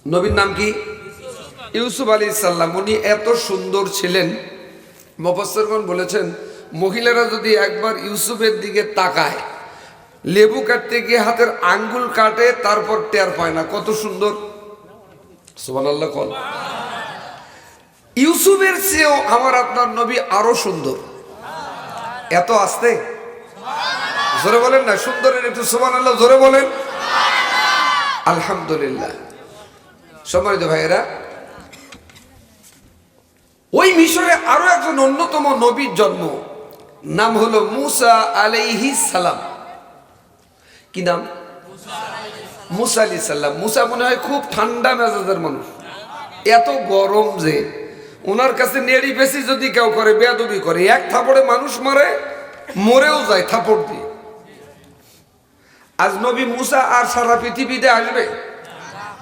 নবীর নাম কি? ইউসুফ আলাইহিস সালাম। উনি এত সুন্দর ছিলেন, মুফাসসিরগণ বলেছেন মহিলারা যদি একবার ইউসুফের দিকে তাকায়, লেবু কাটতে গিয়ে হাতের আঙ্গুল কাটে তারপর টের পায় না কত সুন্দর। সুবহানাল্লাহ। কোন ইউসুফের চেয়েও আমার আপনার নবী আরো সুন্দর। এত আস্তে জোরে বলেন না, সুন্দরের একটু সুবহানাল্লাহ জোরে বলেন। আলহামদুলিল্লাহ। সম্মানিত ভাইয়েরা, ওই মিশরে আরো একজন অন্যতম নবীর জন্ম, নাম হলো মুসা আলাইহিস সালাম। কি নাম? মুসা আলাইহিস সালাম। মুসা মনে হয় খুব ঠান্ডা মেজাজের মানুষ, এত গরম যে ওনার কাছে নেড়ি বেশি যদি কেউ করে বেয়াদবি করে, এক থাপড়ে মানুষ মারে, মরেও যায় থাপড় দিয়ে। আজ নবী মুসা আর সারা পৃথিবীতে আসবে,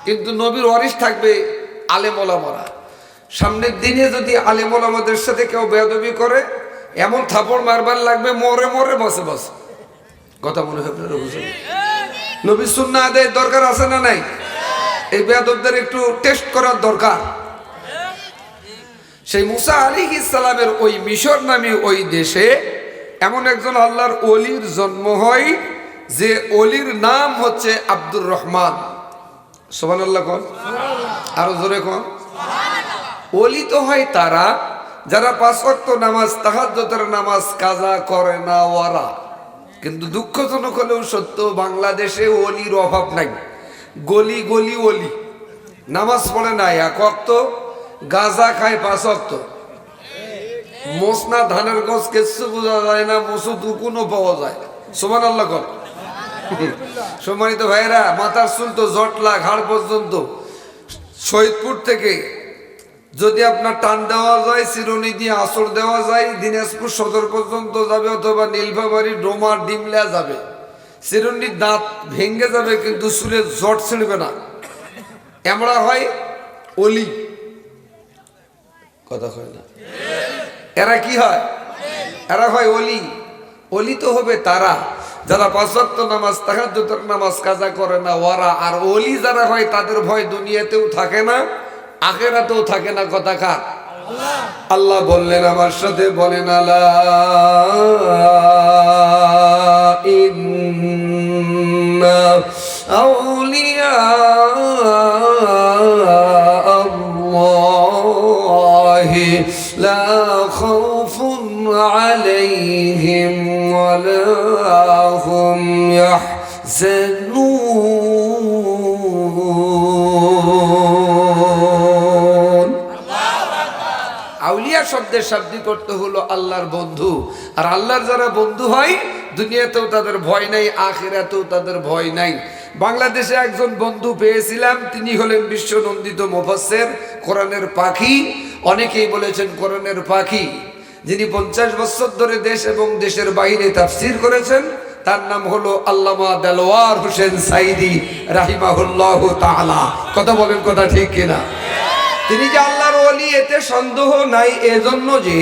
কিন্তু নবীর ওয়ারিস থাকবে আলেম ওলামারা। সামনের দিনে যদি আলেম ওলামাদের সাথে কেউ বেয়াদবি করে, এমন থাপড় মারবার লাগবে মরে মরে বসে বসে। কথা মনে হয় আপনারা বুঝেন? নবী সুন্নাহ আদায়ের দরকার আছে না নাই? এই বেয়াদবদের একটু টেস্ট করার দরকার। সেই মুসা আলাইহিস সালামের ওই মিশর নামে ওই দেশে এমন একজন আল্লাহর ওলির জন্ম হয়, যে ওলির নাম হচ্ছে আব্দুর রহমান। সুবহানাল্লাহ। কোন আরো জোরে কোন। ওলি তো হয় তারা যারা 5 ওয়াক্ত নামাজ, তাহাজ্জুদের নামাজ কাজা করে না ওরা। কিন্তু দুঃখজনক হলেও সত্য, বাংলাদেশে ওলির অভাব নাই। গলি গলি ওলি, নামাজ পড়ে না 1 ওয়াক্ত, গাঁজা খায় 5 ওয়াক্ত, মোসনা ধানের গছ কিছু বোঝা যায় না, মসুদ উকুনও পাওয়া যায়। সুবহানাল্লাহ। কোন সম্মানিত ভাইয়েরা, মাথার চুল তো জটলা ঘাড় পর্যন্ত। শহীদপুর থেকে যদি আপনার টান দেওয়া যায়, চিরুনি দিয়ে আঁচড় দেওয়া যায়, দিনাজপুর সদর পর্যন্ত যাবে, অথবা নীলফামারী ডোমা ডিমলা যাবে। চিরুনির দাঁত ভেঙে যাবে, কিন্তু চুলের জট ছিঁড়বে না। এমরা হয় অলি। কথা হয় না? এরা কি হয়? এরা হয় অলি। অলি তো হবে তারা যারা 5 ওয়াক্ত নামাজ, তাহাজ্জুদের নামাজ কাজা করে না ওরা। আর অলি যারা হয় তাদের ভয় দুনিয়াতেও থাকে না, আখিরাতেও থাকে না। কথা কার? আল্লাহ বললেন, আমার সাথে বলেন, আলা ইন্না আউলিয়া আল্লাহি লা খাউফুন আলাইহিম ওয়া লা হুম ইয়াহজানুন। আউলিয়া শব্দের শাব্দিক অর্থ হলো আল্লাহর বন্ধু। আর আল্লাহর যারা বন্ধু হয়, দুনিয়াতেও তাদের ভয় নাই, আখিরাতেও তাদের ভয় নাই। বাংলাদেশে একজন বন্ধু পেয়েছিলাম, তিনি হলেন বিশ্বনন্দিত মুফাসসির, কোরআনের পাখি। অনেকেই বলেছেন কোরআনের পাখি, যিনি 50 বছর ধরে দেশ এবং দেশের বাইরে তাফসীর করেছেন। তার নাম হলো আল্লামা দেলোয়ার হোসেন সাইদি রাহিমাহুল্লাহু তাআলা। কথা বলেন, কথা ঠিক কিনা? তিনি যে আল্লাহর ওলি এতে সন্দেহ নাই, এজন্য যে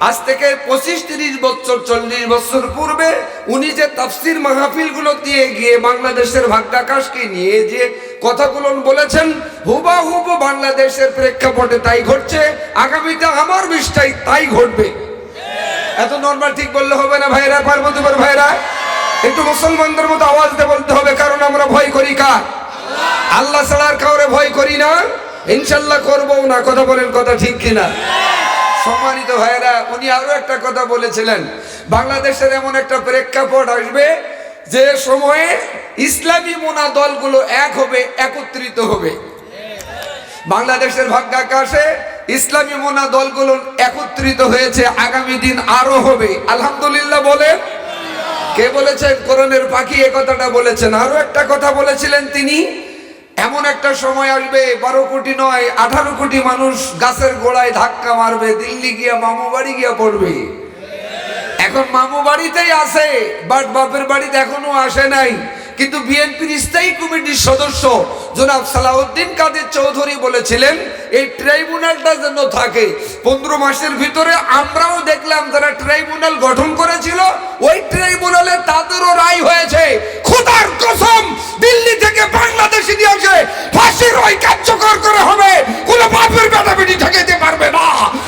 আজ থেকে 25-30 বছর 40 বছর পূর্বে উনি যে তাফসীর মাহফিলগুলো দিয়ে গিয়ে বাংলাদেশের ভাগ্যাকাশকে নিয়ে যে কথাগুলো বলেছেন, হুবাহুব বাংলাদেশের প্রেক্ষাপটে তাই ঘটছে। আগামীতে আমার বিষ্টাই তাই ঘটবে। এত নরমাল ঠিক বললে হবে না ভাইরা, পার্বতীপুর ভাইরা, একটু মুসলমানদের মতো আওয়াজ দিয়ে বলতে হবে, কারণ আমরা ভয় করি কার? আল্লাহ ছাড়া আর কাউরে ভয় করি না, ইনশাল্লাহ করবো না। কথা বলেন, কথা ঠিক কিনা? সম্মানিত ভাইয়েরা, উনি আরো একটা কথা বলেছিলেন, বাংলাদেশের এমন একটা প্রেক্ষাপট আসবে যে সময়ে ইসলামী মোনা দলগুলো এক হবে, একত্রিত হবে। বাংলাদেশের ভাগ্যাকাশে ইসলামী মোনা দলগুলো একত্রিত হয়েছে, আগামী দিন আরো হবে। আলহামদুলিল্লাহ বলেন। কে বলেছেন? কোরআনের পাখি এ কথাটা বলেছেন। আরো একটা কথা বলেছিলেন তিনি, এমন একটা সময় আসবে 12 কোটি নয় 18 কোটি মানুষ গাছের গোড়ায় ধাক্কা মারবে, দিল্লি গিয়া মামু বাড়ি গিয়া পড়বে। এখন মামু বাড়িতেই আছে, বাট বাপের বাড়িতে এখনো আসে নাই। কিন্তু বিএনপির স্থায়ী কমিটির সদস্য জনাব সালাউদ্দিন কাদের চৌধুরী বলেছিলেন এই ট্রাইব্যুনালটা যেন থাকে। 15 মাসের ভিতরে আমরাও দেখলাম যারা ট্রাইব্যুনাল গঠন করেছিল ওই ট্রাইব্যুনালে তাদেরও রায় হয়েছে। খোদার কসম, দিল্লি থেকে বাংলাদেশে নিয়ে আসে ফাঁসির ওই কার্যকর করে হবে, কোনো বাপের বেটা বেটি ঠেকাইতে পারবে না।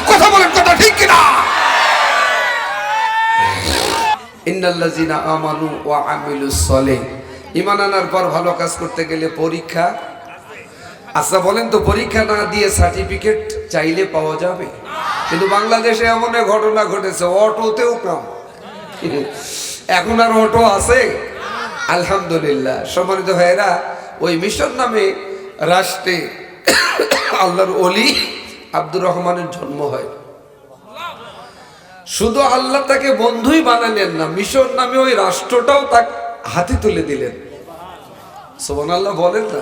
কথা বলেন, কথা ঠিক কিনা? ইন্নাল্লাযিনা আমানু ওয়া আমিলুস সলিহ, ঈমান আনার পর ভালো কাজ করতে গেলে পরীক্ষা। আচ্ছা বলেন তো, পরীক্ষা না দিয়ে সার্টিফিকেট চাইলে পাওয়া যাবে? কিন্তু বাংলাদেশে এমন এক ঘটনা ঘটেছে, অটোতেও কাম। এখন আর অটো আছে? আলহামদুলিল্লাহ। সম্মানিত ভাইয়েরা, ওই মিশন নামে রাষ্ট্রে আল্লাহর ওলি আব্দুর রহমানের জন্ম হয়। শুধু আল্লাহ তাকে বন্ধুই বানালেন না, মিশর নামে ওই রাষ্ট্রটাও তাকে হাতে তুলে দিলেন। সুবহানাল্লাহ বলেন না?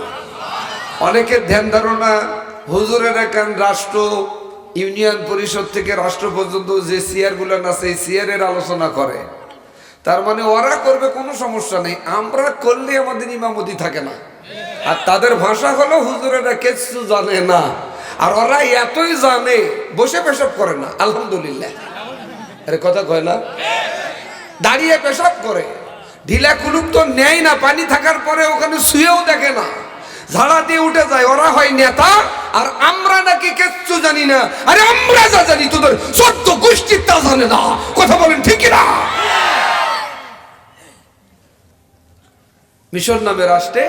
অনেকের ধ্যান ধারণা হুজুরের এখন রাষ্ট্র, ইউনিয়ন পরিষদ থেকে রাষ্ট্র পর্যন্ত যে চেয়ার গুলো আছে এই চেয়ারের আলোচনা করে, তার মানে ওরা করবে কোনো সমস্যা নেই, আমরা করলে আমাদের ইমামতি থাকে না। আর তাদের ভাষা হলো হুজুরেরা কিছু জানে না, আর ওরা এতই জানে বসে পেশাব করে না। আলহামদুলিল্লাহ, আরে কথা কয় না? দাঁড়িয়ে পেশাব করে, ঢিলা কুলুপ তো নেয় না, পানি থাকার পরে ওখানে শুয়েও দেখে না, ঝাড়া দিয়ে উঠে যায়। ওরা হয় নেতা, আর আমরা নাকি কিচ্ছু জানি না। আরে আমরা যা জানি তোদের 14 গোষ্ঠীর তা জানে না। কথা বলেন ঠিক না? মিশর নামে রাষ্ট্রে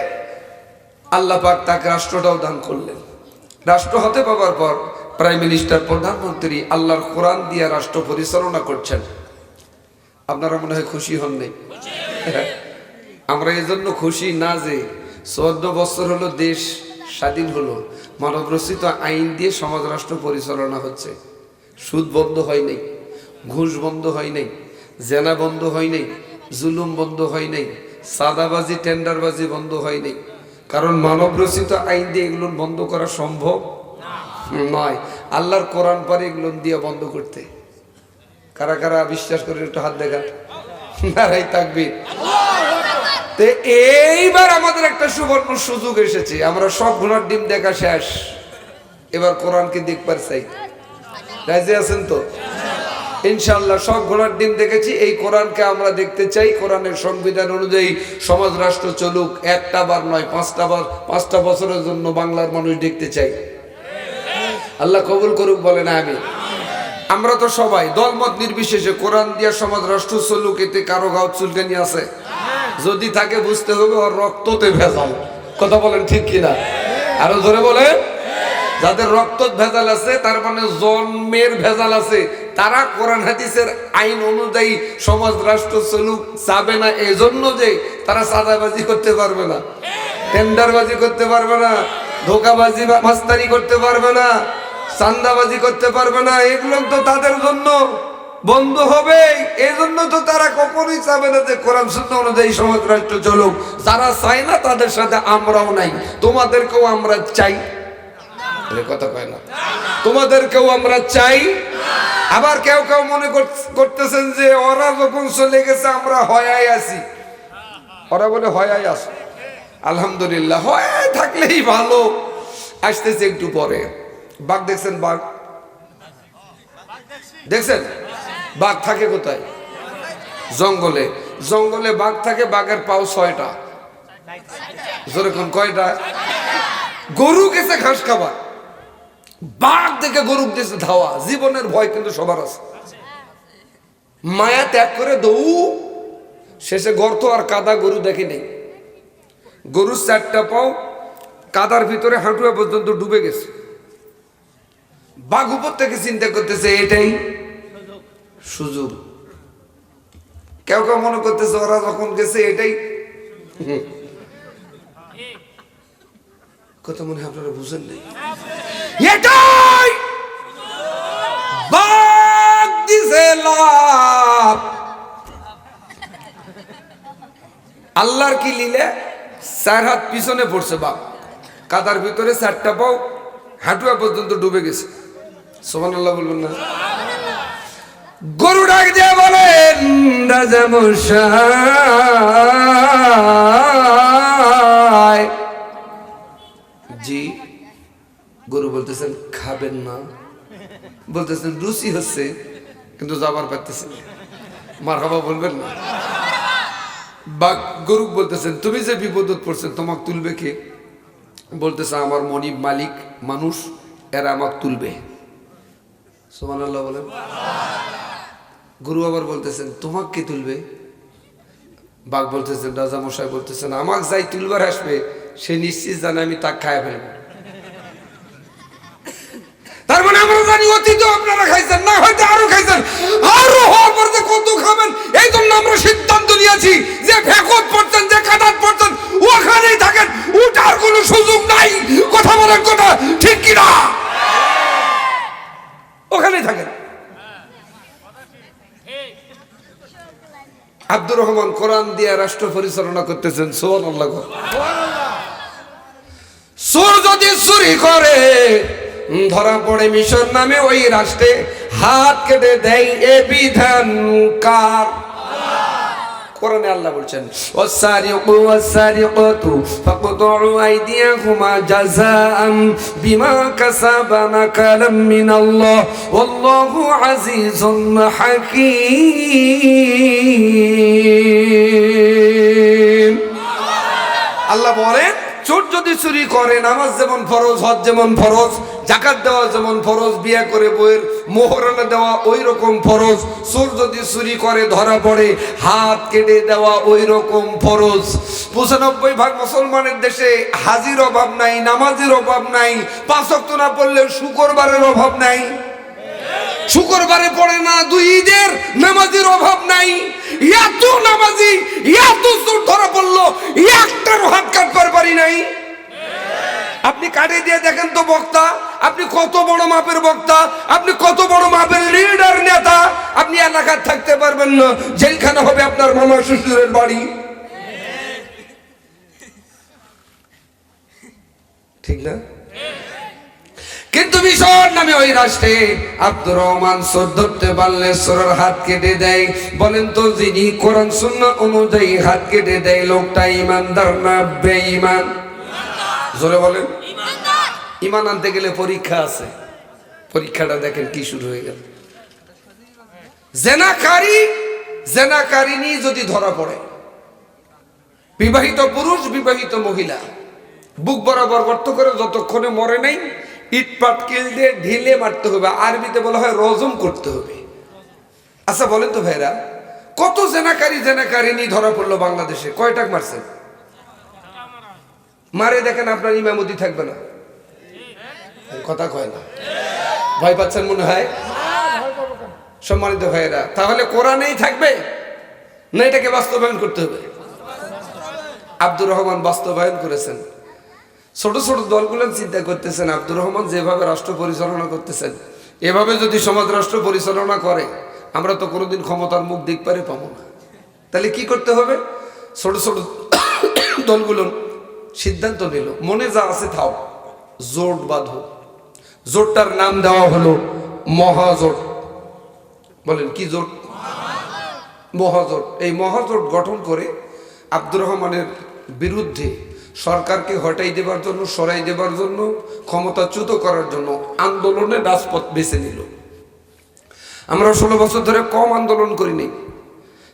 আল্লাহ পাক তাকে রাষ্ট্রটাও দান করলেন। রাষ্ট্র হতে পাওয়ার পর প্রাইম মিনিস্টার, প্রধানমন্ত্রী আল্লাহর কোরআন দিয়ে রাষ্ট্র পরিচালনা করছেন। আপনারা মনে হয় খুশি হন নাই? আমরা এই জন্য খুশি না যে 14 বছর হলো দেশ স্বাধীন হলো, মানব রচিত আইন দিয়ে সমাজ রাষ্ট্র পরিচালনা হচ্ছে। সুদ বন্ধ হয় নাই, ঘুষ বন্ধ হয় নাই, জেনা বন্ধ হয় নাই, জুলুম বন্ধ হয় নাই, সাদাবাজি টেন্ডারবাজি বন্ধ হয় নাই। কারণ মানব রচিত আইন দিয়ে এগুলো বন্ধ করা সম্ভব নয়। আল্লাহর কোরআন পারে এগুলো দিয়ে বন্ধ করতে। কারা কারা বিশ্বাস করে একটু হাত দেখা। নারাই তাকবীর। এইবার আমাদের একটা সুবর্ণ সুযোগ এসেছে, আমরা সব ঘোড়ার ডিম দেখা শেষ, এবার কোরআনকে দেখবার চাই। রাজি আছেন তো? ইনশাআল্লাহ সব ঘোড়ার ডিম দেখেছি, এই কোরআনকে আমরা দেখতে চাই। কোরআনের সংবিধান অনুযায়ী সমাজ রাষ্ট্র চলুক, একটা বার নয় 5টা বছরের জন্য বাংলার মানুষ দেখতে চাই। আল্লাহ কবুল করুক, বলেন আমিন। আমরা তো সবাই দলমত নির্বিশেষে কোরআন দিয়া সমাজ রাষ্ট্র চলুক, এতে কারো গাও চুলকানি আছে? যদি থাকে বুঝতে হবে ওর রক্ততে ভেজাল। কথা বলেন ঠিক কিনা? আরো ধরে বলেন। যাদের রক্ত ভেজাল আছে তার মানে জন্মের ভেজাল আছে, তারা কোরআন হাদিসের আইন অনুযায়ী সমাজ রাষ্ট্র চলুক চাবে না। এই জন্য যে তারা সাদাবাজি করতে পারবে না, টেন্ডারবাজি করতে পারবে না, ধোকাবাজি বা মাস্তানি করতে পারবে না, চান্দাবাজি করতে পারবে না। এগুলো তো তাদের জন্য বন্ধ হবে। এই জন্য তো তারা কখনোই চাবে না যে কোরআন সুন্নাহ অনুযায়ী সমাজ রাষ্ট্র চলুক। যারা চায় না তাদের সাথে আমরাও নাই, তোমাদেরকেও আমরা চাই। কথা কয় না? তোমাদেরকেও আমরা চাই। আবার কেউ কেউ মনে করতেছেন যে ওরা যখন চলে গেছে আমরা হয়াই আছি। ওরা বলে হয়াই আছে। আলহামদুলিল্লাহ, হয়াই থাকলেই ভালো। আসতেছে একটু পরে। বাঘ দেখছেন? বাঘ দেখছেন? বাঘ থাকে কোথায়? জঙ্গলে। জঙ্গলে বাঘ থাকে, বাঘের পাও 6টা। যেরকম কয়টা? গরু গেছে ঘাস খাবার, বাঘ দেখে গরু দিয়েছে ধাওয়া। জীবনের ভয় কিন্তু সবার আছে। মায়া ত্যাগ করে দৌড়, শেষে গর্ত আর কাদা, গরু দেখে নেই। গরুর 4টা পাও কাদার ভিতরে হাঁটুয়া পর্যন্ত ডুবে গেছে। বাঘ উপর থেকে চিন্তা করতেছে এটাই সুযোগ। কেউ কেউ মনে করতেছে ওরা যখন গেছে এটাই। কথা মনে হয় আপনারা বুঝেন নাই। এটাই বাঘ দিছে লাভ। আল্লাহর কি লীলা, 4 হাত পিছনে পড়ছে বাঘ, কাদার ভিতরে 4টা পাও হাঁটুয়া পর্যন্ত ডুবে গেছে। সুবহানাল্লাহ বলবেন না? গরু ডাক দিয়ে বলেন রাজা মশাই গরু বলতেছেন খাবেন না, বলতেছেন রুচি হচ্ছে কিন্তু যাবার পারতেছেন, মারহাবা বলবেন না। বা গরু বলতেছেন তুমি যে বিপদত পড়ছেন তোমাকে তুলবে কে? বলতেছে আমার মনিব মালিক মানুষ, এরা আমাকে তুলবে। সুবহানাল্লাহ বলেন। গরু আবার বলতেছেন তোমাকে কে তুলবে? বাঘ বলতেছেন রাজা মশাই বলতেছেন আমাকে যাই তুলবার আসবে সে নিশ্চিত জানে আমি তাকে খায় ফেলবো। তার মানে আমরা জানি অতীত আপনারা খাইছেন, না হয়তো আরো খাইছেন, আরো হওয়ার পর যে কত খাবেন। এই জন্য আমরা সিদ্ধান্ত নিয়েছি যে ফেকত পড়ছেন, যে কাটাত পড়ছেন ওখানেই থাকেন, উঠার কোনো সুযোগ নাই। কথা বলেন, কথা ঠিক কিনা? ওখানেই থাকেন। আব্দুর রহমান কোরআন দিয়ে রাষ্ট্র পরিচালনা করতেছেন। সুবহানাল্লাহ। চোর যদি চুরি করে ধরা পড়ে মিশর নামে ওই রাষ্ট্রে হাত কেটে দেয় এ বিধান কার? কোরআনে আল্লাহ বলছেন ওয়াসারিকু ওয়াসারিকাতু ফাকতাউ আইদিয়াহুমা জাযাআন বিমা কাসাবা নাকালাম মিনাল্লাহ ওয়াল্লাহু আজিজুন হাকীম। আল্লাহ বলেন চোর যদি চুরি করে, নামাজ যেমন ফরজ, হজ যেমন ফরজ, যাকাত দেওয়া যেমন ফরজ, বিয়ে করে বইয়ের মোহরানা দেওয়া ওই রকম ফরজ, চোর যদি চুরি করে ধরা পড়ে হাত কেটে দেওয়া ওই রকম ফরজ। ৯৫% মুসলমানের দেশে হাজির অভাব নাই, নামাজের অভাব নাই, ৫ ওয়াক্ত না পড়লেও শুক্রবারের অভাব নাই। শুক্রবারে পড়ে না, ২ ঈদের নামাজের অভাব নাই। এত নামাজি, এত চোর ধরা পড়লো, একটার হাত কাটবার পারি নাই। আপনি কাটে দিয়ে দেখেন তো বক্তা, আপনি কত বড় মাপের বক্তা, আপনি কত বড় মাপের লিডার নেতা, আপনি এলাকার থাকতে পারবেন না, জেলখানা হবে আপনার মামা শ্বশুরের বাড়ি। ঠিক না? কিন্তু মিশর নামে ওই রাষ্ট্রে আব্দুর রহমান চোর ধরতে পারলে চোরের হাত কেটে দেয়। বলেন তো যিনি কোরআন সুন্নাহ অনুযায়ী হাত কেটে দেয় লোকটা ইমানদার না বেঈমান? জোরে বলেন। ইমান আনতে গেলে পরীক্ষা আছে, পরীক্ষাটা দেখেন কি শুরু হয়ে গেল। জেনাকারিনী যদি ধরা পড়ে, বিবাহিত পুরুষ বিবাহিত মহিলা বুক বরাবর গর্ত করে যতক্ষণে মরে নাই ইট পাটকেল দিয়ে ঢিলে মারতে হবে, আরবিতে বলা হয় রজম করতে হবে। আচ্ছা বলেন তো ভাইরা, কত জেনাকারিনী ধরা পড়লো বাংলাদেশে? কয়টাক মারছেন? মারে দেখেন আপনার ইমামতি থাকবে না। কথা কয় না, ভয় পাচ্ছেন মনে হয়। সম্মানিত ভাইরা, তাহলে কোরআনেই থাকবে না এটাকে বাস্তবায়ন করতে হবে? আব্দুর রহমান বাস্তবায়ন করেছেন। ছোট ছোট দলগুলো চিন্তা করতেছেন আব্দুর রহমান যেভাবে রাষ্ট্র পরিচালনা করতেছেন, এভাবে যদি সমাজ রাষ্ট্র পরিচালনা করে আমরা তো কোনোদিন ক্ষমতার মুখ দিক পারে পাবো না। তাহলে কি করতে হবে? ছোট ছোট দলগুলো সিদ্ধান্ত নিল মনে যা আছে থাও, জোট বাঁধো। জোটটার নাম দেওয়া হলো মহাজোট। বলেন কি জোট? মহাজোট। এই মহাজোট গঠন করে আব্দুর রহমানের বিরুদ্ধে সরকারকে হটাই দেবার জন্য, সরাই দেবার জন্য, ক্ষমতাচ্যুত করার জন্য আন্দোলনের রাজপথ বেছে নিল। আমরা 16 বছর ধরে কম আন্দোলন করিনি,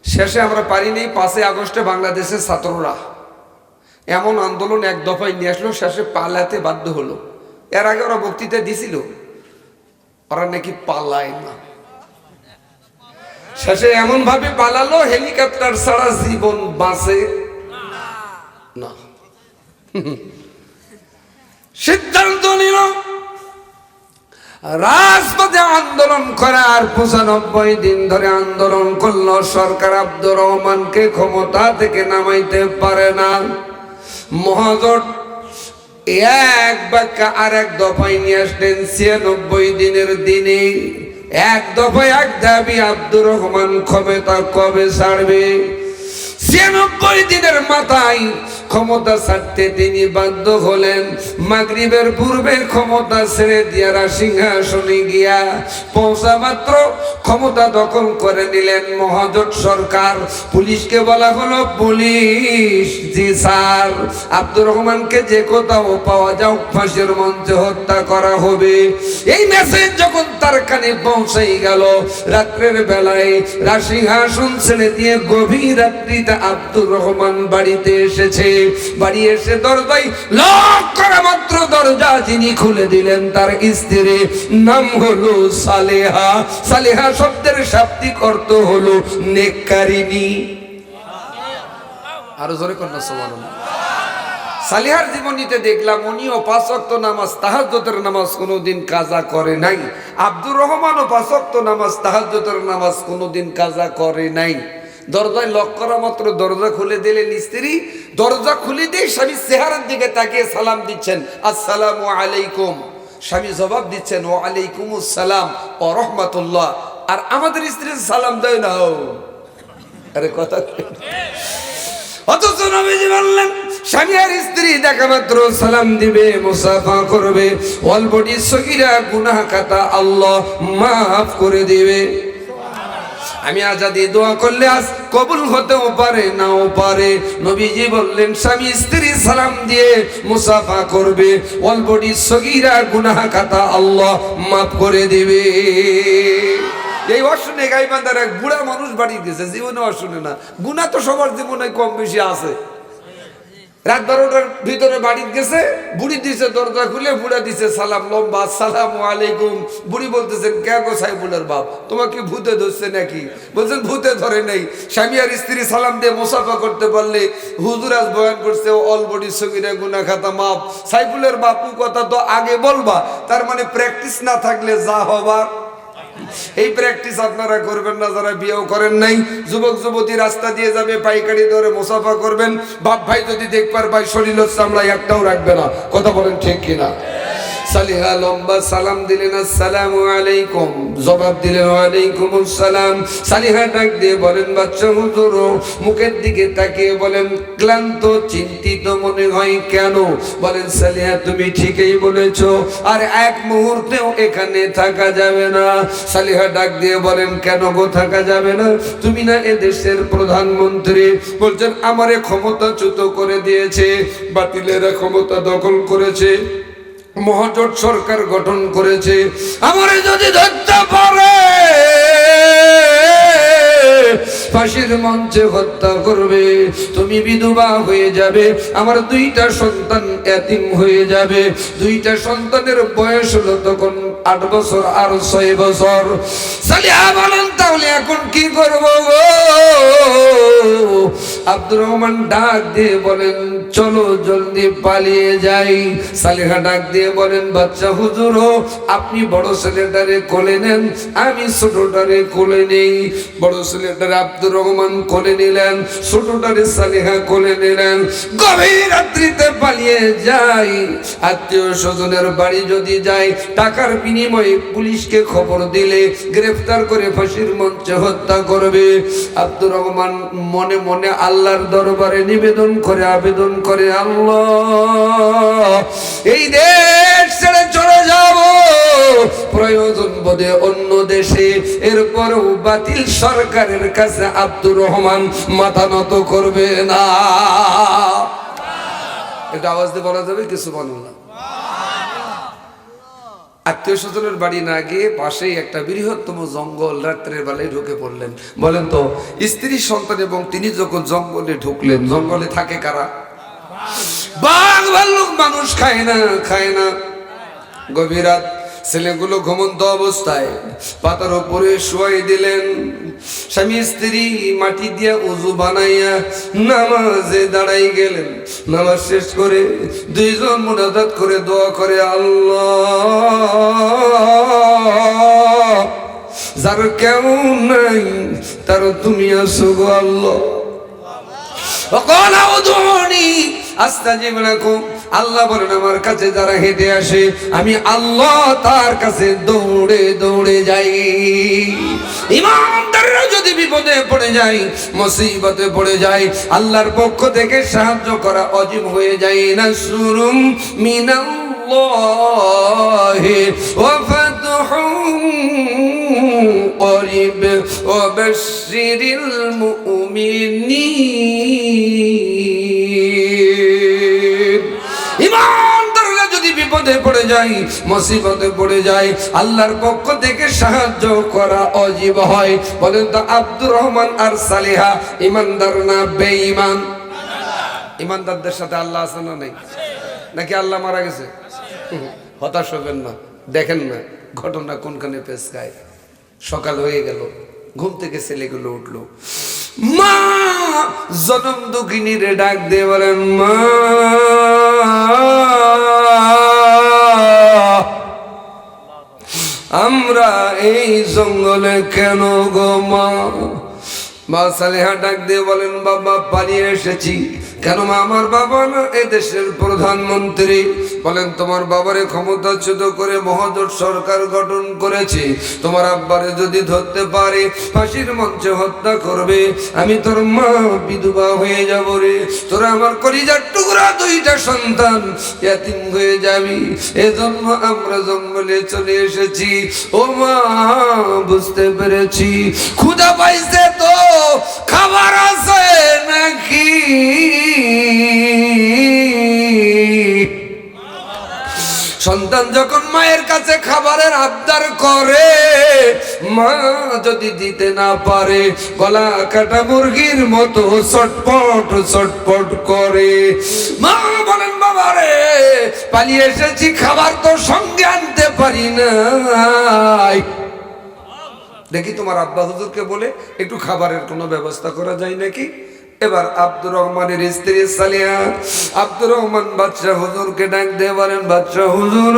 শেষে আমরা পারিনি 5 আগস্টে বাংলাদেশের ছাত্ররা এমন আন্দোলন এক দফায় নিয়ে আসলো, শেষে পালাতে বাধ্য হলো। এর আগে ওরা বক্তৃতা দিছিল ওরা নাকি পালায় না, শেষে এমন ভাবে পালালো হেলিকপ্টার ছাড়া জীবন বাঁচে না। সিদ্ধান্ত নিল রাজপথে আন্দোলন করার। 95 দিন ধরে আন্দোলন করলো, সরকার আব্দুর রহমানকে ক্ষমতা থেকে নামাইতে পারে না। মহাজোট এক বাক্যা আর এক দফায় নিয়ে আসলেন 96 দিনের দিনে। এক দফায় এক দাবি, আব্দুর রহমান ক্ষমতা কবে ছাড়বে? 96 দিনের মাথায় ক্ষমতা ছাড়তে তিনি বাধ্য হলেন। মাগরিবের পূর্বে ক্ষমতা ছেড়ে দিয়া সিংহাসনে গিয়া পৌঁছা মাত্র ক্ষমতা দখল করে নিলেন মহাজোট সরকার। পুলিশকে বলা হলো, পুলিশ জি স্যার, আব্দুর রহমানকে যে কোথাও পাওয়া যাও ফাঁসির মঞ্চে হত্যা করা হবে। এই মেসেজ যখন তার কানে পৌঁছাই গেল, রাত্রের বেলায় সিংহাসন ছেড়ে দিয়ে গভীর রাত্রিতে আব্দুর রহমান বাড়িতে এসেছে। বাড়ি এসে দরজায় লক করা মাত্র দরজা যিনি খুলে দিলেন তার স্ত্রী, নাম হলো সালেহা। সালেহা শব্দের শাব্দিক অর্থ হলো নেককারিনী। আরো জোরে কন্যা সুবহানাল্লাহ। সালেহার জীবনীতে দেখলাম উনিও 5 ওয়াক্ত নামাজ, তাহাজ্জুদের নামাজ কোনোদিন কাজা করে নাই। আব্দুর রহমানও 5 ওয়াক্ত নামাজ, তাহাজ্জুদের নামাজ কোনোদিন কাজা করে নাই। দরজায় লক করা মাত্র দরজা খুলে দিলেন স্ত্রী। দরজা খুলে দিয়ে স্বামী চেহারার দিকে তাকিয়ে সালাম দিচ্ছেন, আসসালামু আলাইকুম। স্বামী জবাব দিচ্ছেন, ওয়া আলাইকুমুস সালাম ওয়া রাহমাতুল্লাহ। আর আমাদের স্ত্রী সালাম দেয় না। আরে কথা, অথচ নবীজি বললেন স্বামী আর স্ত্রী দেখা মাত্র সালাম দিবে, মুসাফা করবে, অলবডি সগীরা গুনাহ খাতা আল্লাহ মাফ করে দিবে। আমি আজাদি দোয়া করলে আজ কবুল হতেও পারে নাও পারে। নবীজি বললেন স্বামী স্ত্রী সালাম দিয়ে মুসাফা করবে, অলবডি সগীরা গুনাহ খাতা আল্লাহ মাফ করে দিবে। এই অশুনে গাইবান্ধার এক বুড়া মানুষ বাড়ি গেছে, জীবনে অশুনে না। গুনাহ তো সবার জীবনে কম বেশি আছে। রাত 12টার ভিতরে বাড়ি গেছে, বুড়ি দিছে দরজা খুলে, বুড়া দিছে সালাম লম্বা, আসসালামু আলাইকুম। বুড়ি বলতেছেন, কে গো সাইবুলের বাপ, তোমাকে ভূতে ধরছে নাকি? বলছেন ভূতে ধরে নেই। স্বামী আর স্ত্রী সালাম দিয়ে মুসাফা করতে পারলে হুজুর আজ বয়ান করছে অল বডি সগীরা গুনাহ খাতা মাফ। সাইবুলের বাপু কথা তো আগে বলবা, তার মানে প্র্যাকটিস না থাকলে যা হবার। এই প্র্যাকটিস আপনারা করবেন না যারা বিয়েও করেন নাই। যুবক যুবতী রাস্তা দিয়ে যাবে, পাইকারি দরে মুসাফা করবেন, বাপ ভাই যদি দেখবার ভাই শরীর চামড়া একটাও রাখবে না। কথা বলেন ঠিক কিনা? সালেহা লম্বা সালাম দিলেন, আসসালামু আলাইকুম। জবাব দিলেন, ওয়ালাইকুমুস সালাম। সালেহা ডাক দিয়ে বলেন, বাচ্চা হুজুর। মুখের দিকে তাকিয়ে বলেন, ক্লান্ত চিন্তিত মনে হয় কেন? বলেন, সালেহা তুমি ঠিকই বলেছো, আর এক মুহূর্তেও এখানে থাকা যাবে না। সালেহা ডাক দিয়ে বলেন, কেন গো থাকা যাবে না? তুমি না এদেশের প্রধানমন্ত্রী। বলছেন, আমারে ক্ষমতাচ্যুত করে দিয়েছে, বাতিলেরা ক্ষমতা দখল করেছে, মহাজোট সরকার গঠন করেছে। আমারে যদি ধরতে পারে ফাঁসির মঞ্চে হত্যা করবে, তুমি বিধবা হয়ে যাবে, আমার 2টা সন্তান এতিম হয়ে যাবে। 2টা সন্তানের বয়স হলো তখন 8 বছর আর 6 বছর। সালেহা বলেন, তাহলে এখন কি করব গো? আব্দুর রহমান ডাক দিয়ে বলেন, চলো জলদি পালিয়ে যাই। সালেহা ডাক দিয়ে বলেন, বাচ্চা হুজুর, আপনি বড় ছেলেটারে কোলে নেন, আমি ছোটটারে কোলে নেই। বড় ছেলেটারে আব্দুর রহমান কোলে নিলেন, ছোটটারে সালেহা কোলে নিলেন। গভীর রাত্রিতে পালিয়ে যাই। আত্মীয় স্বজনের বাড়ি যদি যায়, টাকার বিনিময়ে পুলিশকে খবর দিলে গ্রেফতার করে ফাঁসির মঞ্চে হত্যা করবে। আব্দুর রহমান মনে মনে আল্লাহর দরবারে নিবেদন করে, আবেদন করে, আল্লাহ এই দেশ ছেড়ে চলে যাব, প্রয়োজন বোধে অন্য দেশে। এরপরও বাতিল সরকারের কাছে আব্দুর রহমান মাথা নত করবে না। এটা আওয়াজ দিয়ে বলা যাবে? কিছু বলুন না। আত্মীয় স্বজনের বাড়ি না গিয়ে পাশেই একটা বৃহত্তম জঙ্গল রাত্রের বেলায় ঢুকে পড়লেন। বলেন তো, স্ত্রী সন্তান এবং তিনি যখন জঙ্গলে ঢুকলেন, জঙ্গলে থাকে কারা? বাঘ ভাল্লুক, মানুষ খায় না, খায় না। গভীর রাত, ছেলেগুলো ঘুমন্ত অবস্থায় পাতার উপরে শুয়াই দিলেন। স্বামী স্ত্রী মাটি দিয়া উজু বানাইয়া নামাজে দাঁড়াই গেলেন। নামাজ শেষ করে 2 জন মুনাজাত করে দোয়া করে, আল্লাহ যার কেমন নাই তার তুমি আছো গো আল্লাহ। وقال ادعوني استجب لكم আল্লাহ বলেন আমার কাছে যারা হেঁটে আসে আমি আল্লাহ তার কাছে দৌড়ে দৌড়ে যাই। ইমানদাররা যদি বিপদে পড়ে যায়, মুসিবতে পড়ে যায়, আল্লাহর পক্ষ থেকে সাহায্য করা ওয়াজিব হয়ে যায়। নাসরুম মিনাল্লাহি ওয়া ফাতহুন করিব ওয়া বাশশিরিল মুমিনিন। ইমানদাররা যদি বিপদে পড়ে যায়, মুসিবতে পড়ে যায়, আল্লাহর পক্ষ থেকে সাহায্য করা ওয়াজিব হয়। বলেন তো আব্দুর রহমান আর সালিহা ইমানদার না বেঈমান? ইমানদারদের সাথে আল্লাহ আছে না নাই? নাকি আল্লাহ মারা গেছে? হতাশ হবেন না, দেখেন না ঘটনা কোনখানে পেছকায়। সকাল হয়ে গেল, ঘুম থেকে ছেলেগুলো উঠলো, মা জনম দুঃখিনী রে ডাক দিয়ে বলেন মা আমরা এই জঙ্গলে কেন গো মা? মা সালেহা ডাক দিয়ে বলেন বাবা পালিয়ে এসেছি। কেন মা? আমার বাবা না এদেশের প্রধানমন্ত্রী। বলেন তোমার বাবারে ক্ষমতাচ্যুত করে মহাজোট সরকার গঠন করেছে। তোমার আব্বারে যদি ধরতে পারে ফাঁসির মঞ্চে হত্যা করবে। আমি তোর মা বিধবা হয়ে যাব রে। তোরা আমার কলিজার টুকরা দুইটা সন্তান ইয়াতিম হয়ে যাবি। এজন্য আমরা জঙ্গলে চলে এসেছি। ও মা বুঝতে পেরেছি, ক্ষুধা পাইছে তো খাবার আছে নাকি? সন্তান যখন মায়ের কাছে খাবারের আবদার করে, মা যদি দিতে না পারে গলা কাটা মুরগির মতো ছটপট ছটপট করে। মা বলেন বাবা রে পালিয়ে এসেছি, খাবার তো সঙ্গে আনতে পারি না। দেখি তোমার আব্বা হুজুরকে বলে একটু খাবারের কোনো ব্যবস্থা করা যায় নাকি। এবার আব্দুর রহমানের স্ত্রী সালিহা আব্দুর রহমান বাদশা হুজুরকে ডাক দিয়ে বলেন বাদশা হুজুর,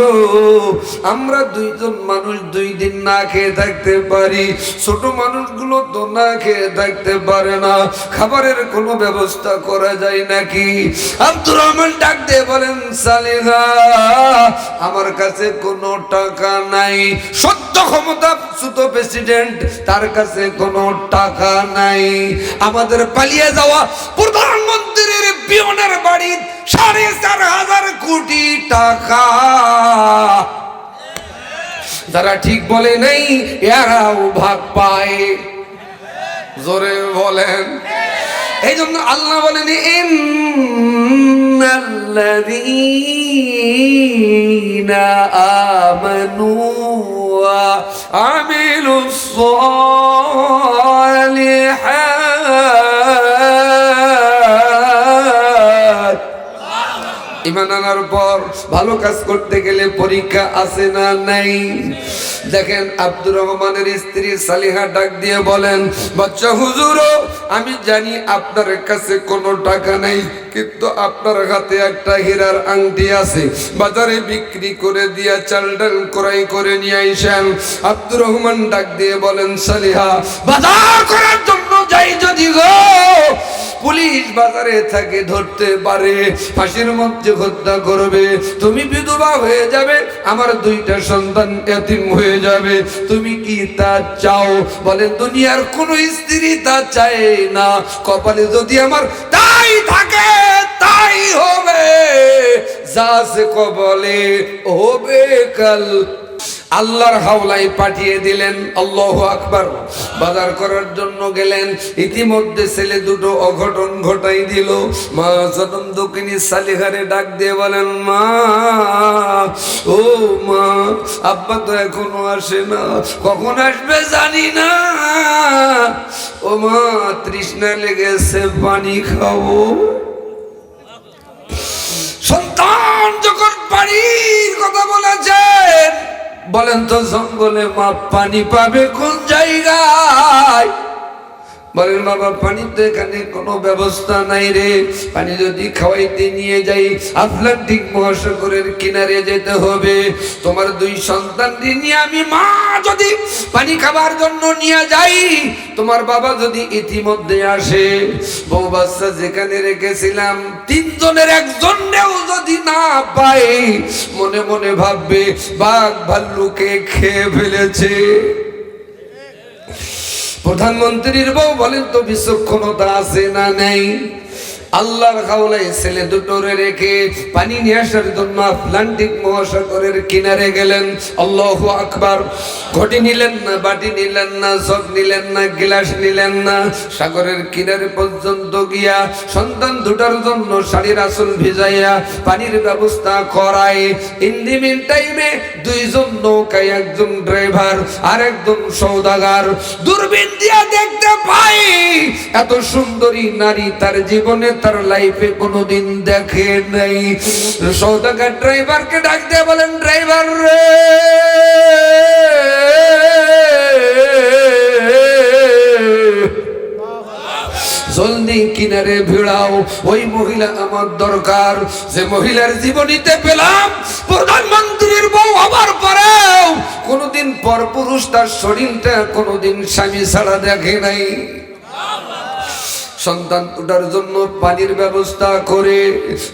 আমরা দুইজন মানুষ 2 দিন না খেয়ে থাকতে পারি, ছোট মানুষগুলো তো না খেয়ে থাকতে পারে না, খাবারের কোনো ব্যবস্থা করা যায় নাকি? আব্দুর রহমান ডাক দিয়ে বলেন সালিহা আমার কাছে কোনো টাকা নাই। সত্য ক্ষমতাচ্যুত প্রেসিডেন্ট, তার কাছে কোনো টাকা নাই। আমাদের পালিয়ে যাওয়া প্রধানমন্ত্রীর পিয়নের বাড়ি 4,500 কোটি টাকা। যারা ঠিক বলে নেই এরাও ভাগ পায়। জোরে বলেন। এই জন্য আল্লাহ বলেন ইন্নাল্লাযীনা আমানু ওয়া আমিলুস সালিহাত। ঈমান আনার পর ভালো কাজ করতে গেলে পরীক্ষা আছে না নাই? দেখেন আব্দুর রহমানের স্ত্রী সালিহা ডাক দিয়ে বলেন বাচ্চা হুজুর, আমি জানি আপনার কাছে কোনো টাকা নেই, কিন্তু আপনার হাতে একটা হীরার আংটি আছে, বাজারে বিক্রি করে দিয়া চাল ডাল ক্রয় করে নিয়ে আইসেন। আব্দুর রহমান ডাক দিয়ে বলেন সালিহা বাজার করার জন্য যাই যদি গো পুলিশ বাজারে থাকে ধরতে পারে, ফাঁসির মঞ্চে হত্যা করবে, তুমি বিধবা হয়ে যাবে, আমার 2টা সন্তান এতিম হয়ে যাবে, তুমি কি তা চাও? বলেন দুনিয়ার কোন স্ত্রী তা চায় না। কপালে যদি আমার তাই থাকে তাই হবে, যা আছে কপালে হবে কাল। আল্লাহর হাওলায় পাঠিয়ে দিলেন। আল্লাহু আকবার। বাজার করার জন্য গেলেন, ইতিমধ্যে ছেলে দুটো অঘটন ঘটাই দিল। মা জনম দুঃখিনী সালিহারে ডাক দিয়ে বলেন মা ও মা, আব্বা তো এখনো আসে না, কখন আসবে জানি না। ও মা তৃষ্ণা লেগেছে, পানি খাবো। সন্তান যখন পানির কথা বলেছেন, বলেন তো জঙ্গলে মা পানি পাবে কোন জায়গায়? বলেন বাবা পানি তো এখানে কোনো ব্যবস্থা নাই রে, পানি যদি খাওয়াইতে নিয়ে যাই আটলান্টিক মহাসাগরের কিনারে যেতে হবে। তোমার দুই সন্তান নিয়ে আমি মা যদি পানি খাবার জন্য নিয়ে যাই, তোমার বাবা যদি ইতিমধ্যে আসে, বউ বাচ্চা যেখানে রেখেছিলাম তিনজনের একজনেও যদি না পাই, মনে মনে ভাববে বাঘ ভাল্লুকে খেয়ে ফেলেছে। প্রধানমন্ত্রীর বউ বলেন তো বিচক্ষণতা আছে না নেই? আল্লাহর কাওলায় ছেলে দুটোরে রেখে পানি নিয়ে আসার জন্য আটলান্টিক মহাসাগরের কিনারে গেলেন। আল্লাহু আকবার। ঘটি নিলেন না, বাটি নিলেন না, জগ নিলেন না, গ্লাস নিলেন না, সাগরের কিনারে পর্যন্ত গিয়া সন্তান দুটার জন্য শাড়ির আঁচল ভিজাইয়া পানির ব্যবস্থা করায়। ইন দি মিন টাইমে দুইজন নৌকায়, একজন ড্রাইভার আর একজন সওদাগার দূরবীন দিয়া দেখতে পাই এত সুন্দরী নারী তার জীবনে, তার লাইফে কোনোদিন দেখে নাই। সওদাগর ড্রাইভারকে ডাক দিয়ে বলেন, ড্রাইভার রে, জলদি কিনারে ভিড়াও, ওই মহিলা আমার দরকার। যে মহিলার জীবনীতে পেলাম প্রধানমন্ত্রীর বউ হবার পরেও কোনোদিন পরপুরুষ তার শরীরটা কোনোদিন স্বামী ছাড়া দেখে নাই। সন্তান দুটার জন্য পানির ব্যবস্থা করে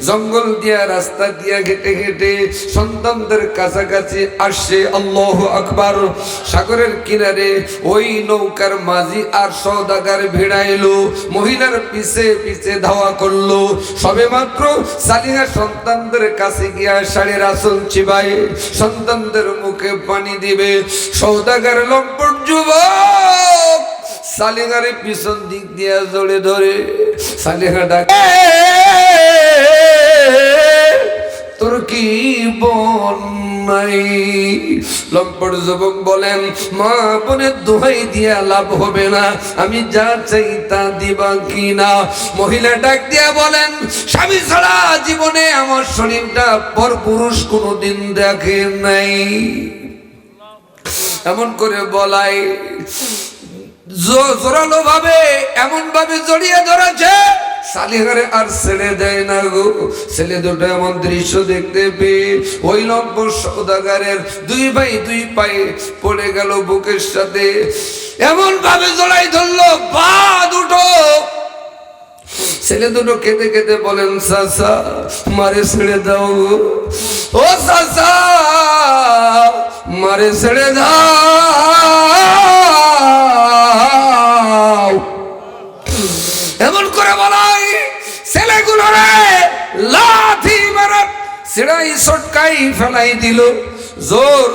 জঙ্গল দিয়া রাস্তা দিয়া হেঁটে হেঁটে সন্তানদের কাছাকাছি আসছে। আল্লাহু আকবার। সাগরের কিনারে ওই নৌকার মাঝি আর সওদাগর ভিড়াইলো, মহিলার পিছে পিছে ধাওয়া করলো। সবে মাত্র সালিহা সন্তানদের কাছে গিয়া শাড়ির আঁচল চিবাই সন্তানদের মুখে পানি দিবে, সওদাগর লম্পট যুবক সালিহারে পিছন দিক দিয়া জড়ে ধরে সালিহা ডাকে, তোর কি বোন নাই? লম্পট যুবক বলেন, মা বোনের দোহাই দিয়া লাভ হবে না, আমি যা চাই তা দিবা কিনা? মহিলা ডাক দিয়া বলেন, স্বামী ছাড়া জীবনে আমার শরীরটা পরপুরুষ কোনোদিন দেখে নাই। এমন করে বলাই জোরালো ভাবে এমন ভাবে জড়িয়ে ধরেছে, সালিহারে আর ছেড়ে দেয় না গো। ছেলে দুটো এমন দৃশ্য দেখতে পেয়ে ওই লম্পট সওদাগরের দুই ভাই দুই পায়ে পড়ে গেল বুকের সাথে, এমন ভাবে জড়াই ধরলো পা দুটো। ছেলে দুটো কেঁদে কেঁদে বলেন, চাচা মারে ছেড়ে দাও, ও চাচা মারে ছেড়ে দাও। এমন করে বলাই ছেলেগুলো রে লাথি মারা ছেড়াই সটকাই ফেলাই দিল। জোর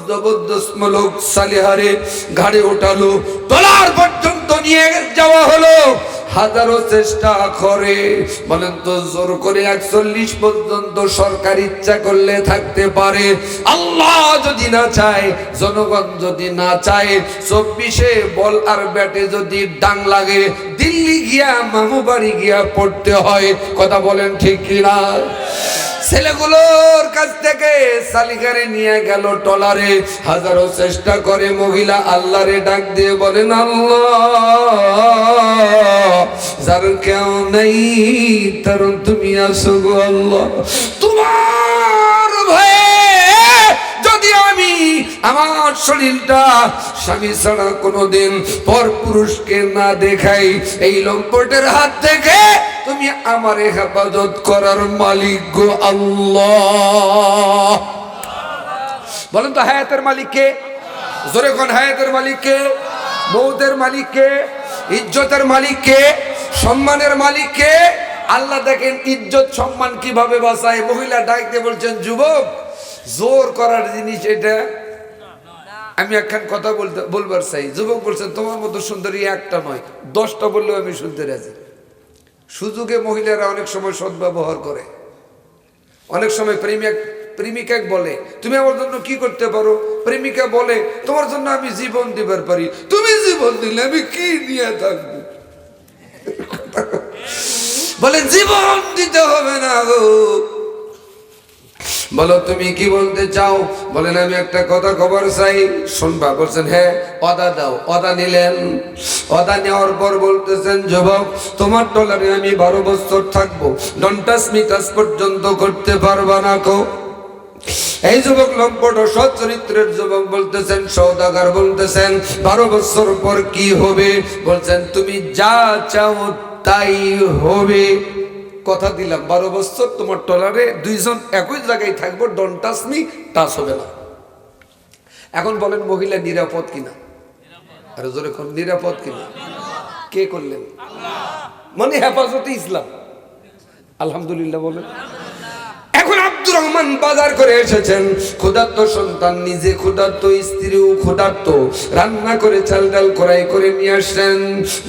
জবরদস্ত মূলক সালিহারে ঘাড়ে ওঠালো, তোলার পর্যন্ত নিয়ে যাওয়া হলো। হাজারো চেষ্টা করে, বলেন তো জোর করে 41 পর্যন্ত সরকার ইচ্ছা করলে থাকতে পারে, আল্লাহ যদি না চায়, জনগণ যদি না চায়, 24-এ বল আর ব্যাটে যদি ডাং লাগে দিল্লি গিয়া মামু বাড়ি গিয়া পড়তে হয়। কথা বলেন ঠিক কিনা? ছেলেগুলোর কাছ থেকে সালিকারে নিয়ে গেল টলারে। হাজারো চেষ্টা করে মহিলা আল্লাহরে ডাক দিয়ে বলেন, আল্লাহ যার কেউ নেই তার তুমি আসো গো আল্লাহ, তোমার ভয়ে যদি আমি আমার শরীরটা স্বামী ছাড়া কোনোদিন পর পুরুষকে না দেখাই, এই লম্পটের হাত থেকে তুমি আমার হেফাজত করার মালিক গো আল্লাহ। বলেন তো হায়াতের মালিক কে? জোরে কোন হায়াতের মালিক কে? মৌতের মালিক কে? ইজ্জতের মালিক কে? সম্মানের মালিক কে? আল্লাহ দেখেন ইজ্জত সম্মান কিভাবে বাঁচায়। মহিলা ডাকতে বলছেন, যুবক জোর করার জিনিস এটা। আমি একখান কথা বলবার চাই। যুবক বলছেন, তোমার মতো সুন্দরী একটা নয় 10টা বললেও আমি শুনতে রাজি। সুযোগে মহিলারা অনেক সময় সদ্ব্যবহার করে। অনেক সময় প্রেমিকা বলে, তুমি আমার জন্য কি করতে পারো? প্রেমিকা বলে, তোমার জন্য আমি জীবন দিবার পারি। তুমি জীবন দিলে আমি কি নিয়ে থাকবো? বলে জীবন দিতে হবে না গো, বলো তুমি কি বলতে চাও? বলেন আমি একটা কথা খবর চাই, শুনবা। বলছেন হ্যাঁ, অদা দাও। অদা নিলেন। অদা নেওয়ার পর বলতেছেন যুবক, তোমার ট্রলারে আমি 12 বছর থাকবো, ডোন্ট টাচ মি, টাচ পর্যন্ত করতে পারবা না কো। এই যুবক লম্পট সৎ চরিত্রের যুবক বলতেছেন, সওদাগর বলতেছেন 12 বছর পর কি হবে? বলছেন তুমি যা চাও তাই হবে। কথা দিলাম 12 বছর তোমার ট্রলারে দুইজন একই জায়গায় থাকবো, ডোন্ট টাচ মি, টাচ হবে না। এখন বলেন মহিলা নিরাপদ কিনা? আরে জোরে কোন নিরাপদ কিনা? কে করলেন? মানে হেফাজতে ইসলাম। আলহামদুলিল্লাহ বলেন। এখন আব্দুর রহমান বাজার করে এসেছেন, ক্ষুধার্ত সন্তান, নিজে ক্ষুধার্ত, স্ত্রীও ক্ষুধার্ত, রান্না করে চাল ডাল কড়াই করে নিয়ে আসছেন,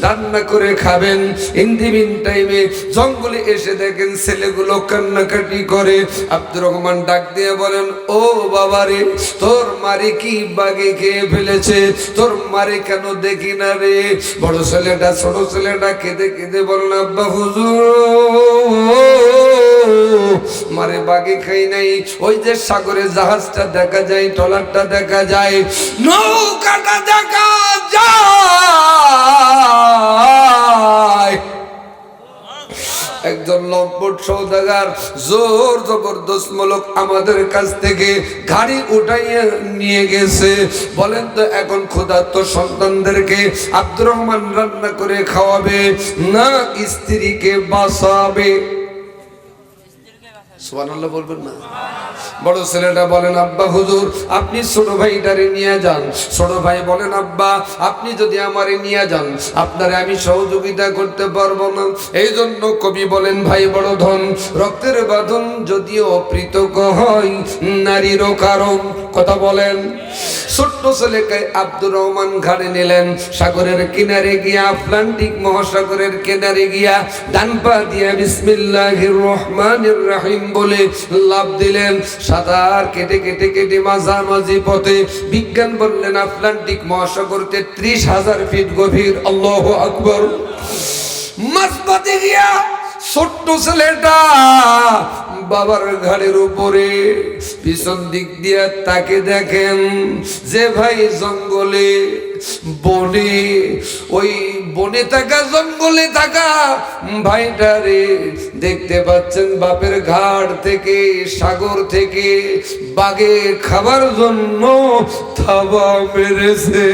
রান্না করে খাবেন। ইন্দিবিন টাইমে জঙ্গলে এসে দেখেন ছেলেগুলো কান্নাকাটি করে। আব্দুর রহমান ডাক দিয়ে বলেন, ও বাবারে, তোর মারে কি বাগে খেয়ে ফেলেছে? তোর মারে কেন দেখি না রে? বড় ছেলেটা ছোট ছেলেটা কেঁদে কেঁদে বলেন, আব্বা হুজুর, মারে বাগে খাই নাই। ওই যে সাগরে জাহাজটা দেখা যায়, ট্রলারটা দেখা যায়, নৌকাটা দেখা যায়। একজন লম্পট সওদাগর জোর জবরদস্ত মূলক আমাদের কাছ থেকে গাড়ি উঠাইয়া নিয়ে গেছে। বলেন তো এখন ক্ষুধার্ত সন্তানদেরকে আব্দুর রহমান রান্না করে খাওয়াবে না স্ত্রীকে বাঁচাবে? সুবহানাল্লাহ বলবেন না? বড় ছেলেটা বলেন, আব্বা হুজুর আপনি ছোট ভাইটারে নিয়ে যান। ছোট ভাই বলেন, আব্বা আপনি যদি আমারে নিয়ে যান আপনারে আমি সহযোগিতা করতে পারবো না। এই জন্য কবি বলেন, ভাই বড় ধন, রক্তের বাঁধন যদিও পৃথক হয় নারীরও কারণ। কথা বলেন। ছোট্ট ছেলেকে আব্দুর রহমান ঘাড়ে নিলেন, সাগরের কিনারে গিয়া, আটলান্টিক মহাসাগরের কিনারে গিয়া ডান পা দিয়া বিসমিল্লাহির রহমানির রহিম বলে লাফ দিলেন। সাঁতার কেটে কেটে কেটে মাঝামাঝি পথে, বিজ্ঞান বললেন আটলান্টিক মহাসাগর 33,000 ফিট গভীর। আল্লাহু আকবার। মাঝপথে গিয়া ছোট্ট ছেলেটা বাবার ঘাড়ের উপরে পিছন দিক দিয়ে তাকে দেখেন যে ভাই জঙ্গলে বনে, ওই বনে থাকা জঙ্গলে থাকা ভাইটারে দেখতে পাচ্ছেন বাপের ঘাট থেকে, সাগর থেকে বাগে খাবার জন্য থাবা মেরেছে।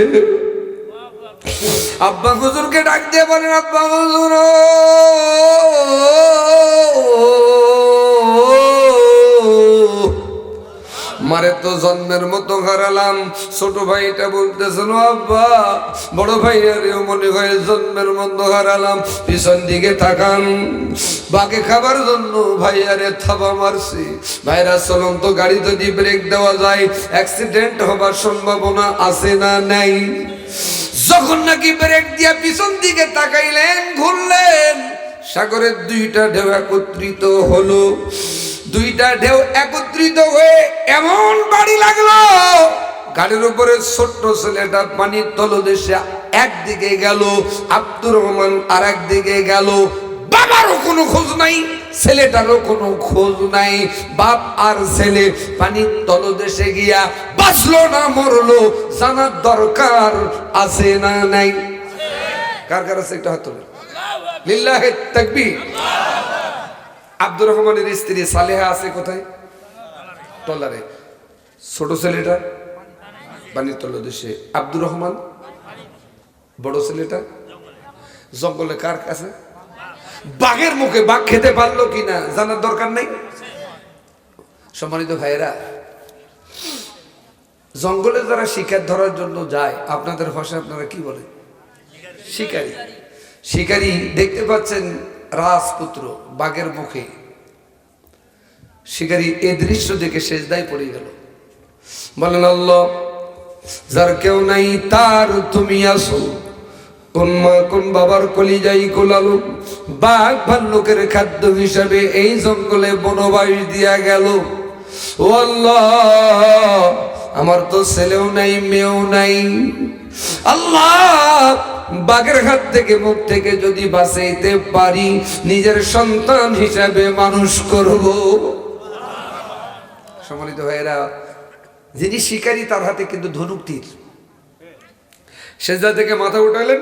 আব্বা হুজুরকে ডাক দিয়ে বলেন, আব্বা হুজুর মারে তো জন্মের মতো হারালাম। ছোট ভাইটা বলতেছেন, আব্বা বড় ভাইয়ারেও মনে হয় জন্মের মতো হারালাম। পিছন দিকে তাকান, বাগে খাবার জন্য ভাইয়ারে থাবা মারছি। ভাইরা চলন্ত গাড়ি যদি ব্রেক দেওয়া যায় অ্যাক্সিডেন্ট হবার সম্ভাবনা আছে না নাই? যখন নাকি ব্রেক দিয়া পিছন দিকে তাকাইলেন, ঘুরলেন, সাগরের দুইটা ঢেউ একত্রিত হলো। দুইটা ঢেউ একত্রিত হয়ে এমন বাড়ি লাগলো, গাড়ির উপরে ছোট্ট ছেলেটা পানির তলদেশে একদিকে গেল, আব্দুর রহমান আর একদিকে গেল। বাবারও কোনো খোঁজ নাই, ছেলেটারও কোনো খোঁজ নাই। বাপ আর ছেলে পানির তলদেশে গিয়া বাঁচলো না মরলো জানার দরকার আছে না নাই? কার কার আছে একটা হাত তোলেন। লিল্লাহে তাকবীর। আব্দুর রহমানের স্ত্রী সালেহা আছে কোথায়? ট্রলারে। ছোট ছেলেটা পানির তলদেশে, আব্দুর রহমান বড় ছেলেটা জঙ্গলে। কার কাছে? বাঘের মুখে। বাঘ খেতে পারলো কিনা জানার দরকার নাই। সম্মানিত ভাইয়েরা, জঙ্গলে যারা শিকার ধরার জন্য যায়, আপনাদের ভাষায় আপনারা কি বলেন? শিকারী। শিকারী দেখতে পাচ্ছেন রাজপুত্র বাঘের মুখে। শিকারী এই দৃশ্য দেখে সেজদায় পড়ে গেল। বলেন, আল্লাহ যার কেউ নাই তার তুমি আসো। কোন মা কোন বাবার কলিজাই কোলালো, বাঘ ভাল্লুকের খাদ্য হিসাবে এই জঙ্গলে বনবাস দিয়া গেল। ও আল্লাহ, আমার তো ছেলেও নাই মেয়েও নাই। আল্লাহ, বাঘের হাত থেকে মুখ থেকে যদি বাঁচাইতে পারি নিজের সন্তান হিসাবে মানুষ করব। সম্মানিত ভাইয়েরা, যিনি শিকারী তার হাতে কিন্তু ধনুক তীর। সেজদা থেকে মাথা উঠালেন,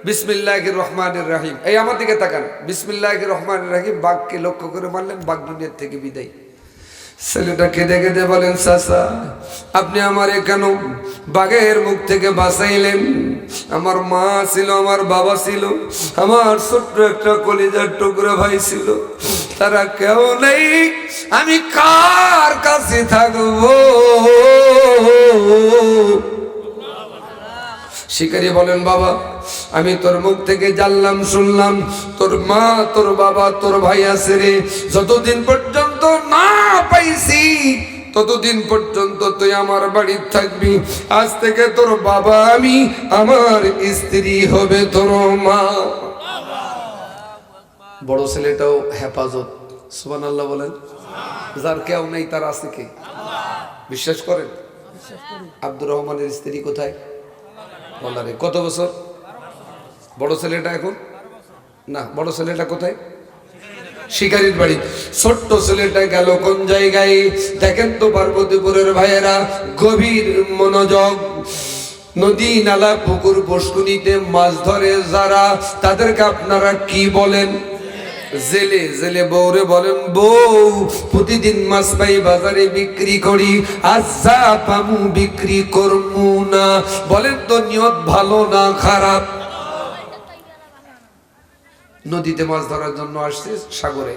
বিসমিল্লাহির রহমানির রহিম, এই আমার দিকে তাকান, বিসমিল্লাহির রহমানির রহিম, বাঘকে লক্ষ্য করে মারলেন, বাঘ দুনিয়ার থেকে বিদায়। ছেলেটা কেঁদে কেঁদে বলেন, চাচা আপনি আমারে কেন বাঘের মুখ থেকে বাঁচাইলেন? আমার মা ছিল, আমার বাবা ছিল, আমার ছোট্ট একটা কলিজার টুকরা ভাই ছিল, তারা কেউ নেই, আমি কার কাছে থাকবো? শিকারী বলেন, বাবা আমি তোর মুখ থেকে জানলাম শুনলাম তোর মা তোর বাবা তোর ভাই আছে রে, যতদিন পর্যন্ত না পাইছি ততদিন পর্যন্ত তুই আমার বাড়িতে থাকবি। আজ থেকে তোর বাবা আমি, আমার স্ত্রী হবে তোর মা। বড় ছেলেটাও হেফাজত, সুবহানাল্লাহ বলেন। যার কেউ নেই তার আছে কে? বিশ্বাস করেন? আব্দুর রহমানের স্ত্রী কোথায়? বলারে কত বছর? বড় ছেলেটা এখন না, বড় ছেলেটা কোথায়? শিকারীর বাড়ি। ছোট্ট ছেলেটা গেল কোন জায়গায়? দেখেন তো পার্বতীপুরের ভাইয়েরা, গভীর মনোযোগ। নদী নালা পুকুর পুষ্কুনিতে মাছ ধরে যারা, তাদেরকে আপনারা কি বলেন? জেলে। জেলে বউরে বলেন, বউ প্রতিদিন মাছ পাই বাজারে বিক্রি করি, আজ যা পামু বিক্রি করমু না। বলেন তো নিয়ত ভালো না খারাপ? নদীতে মাছ ধরার জন্য আসছে, সাগরে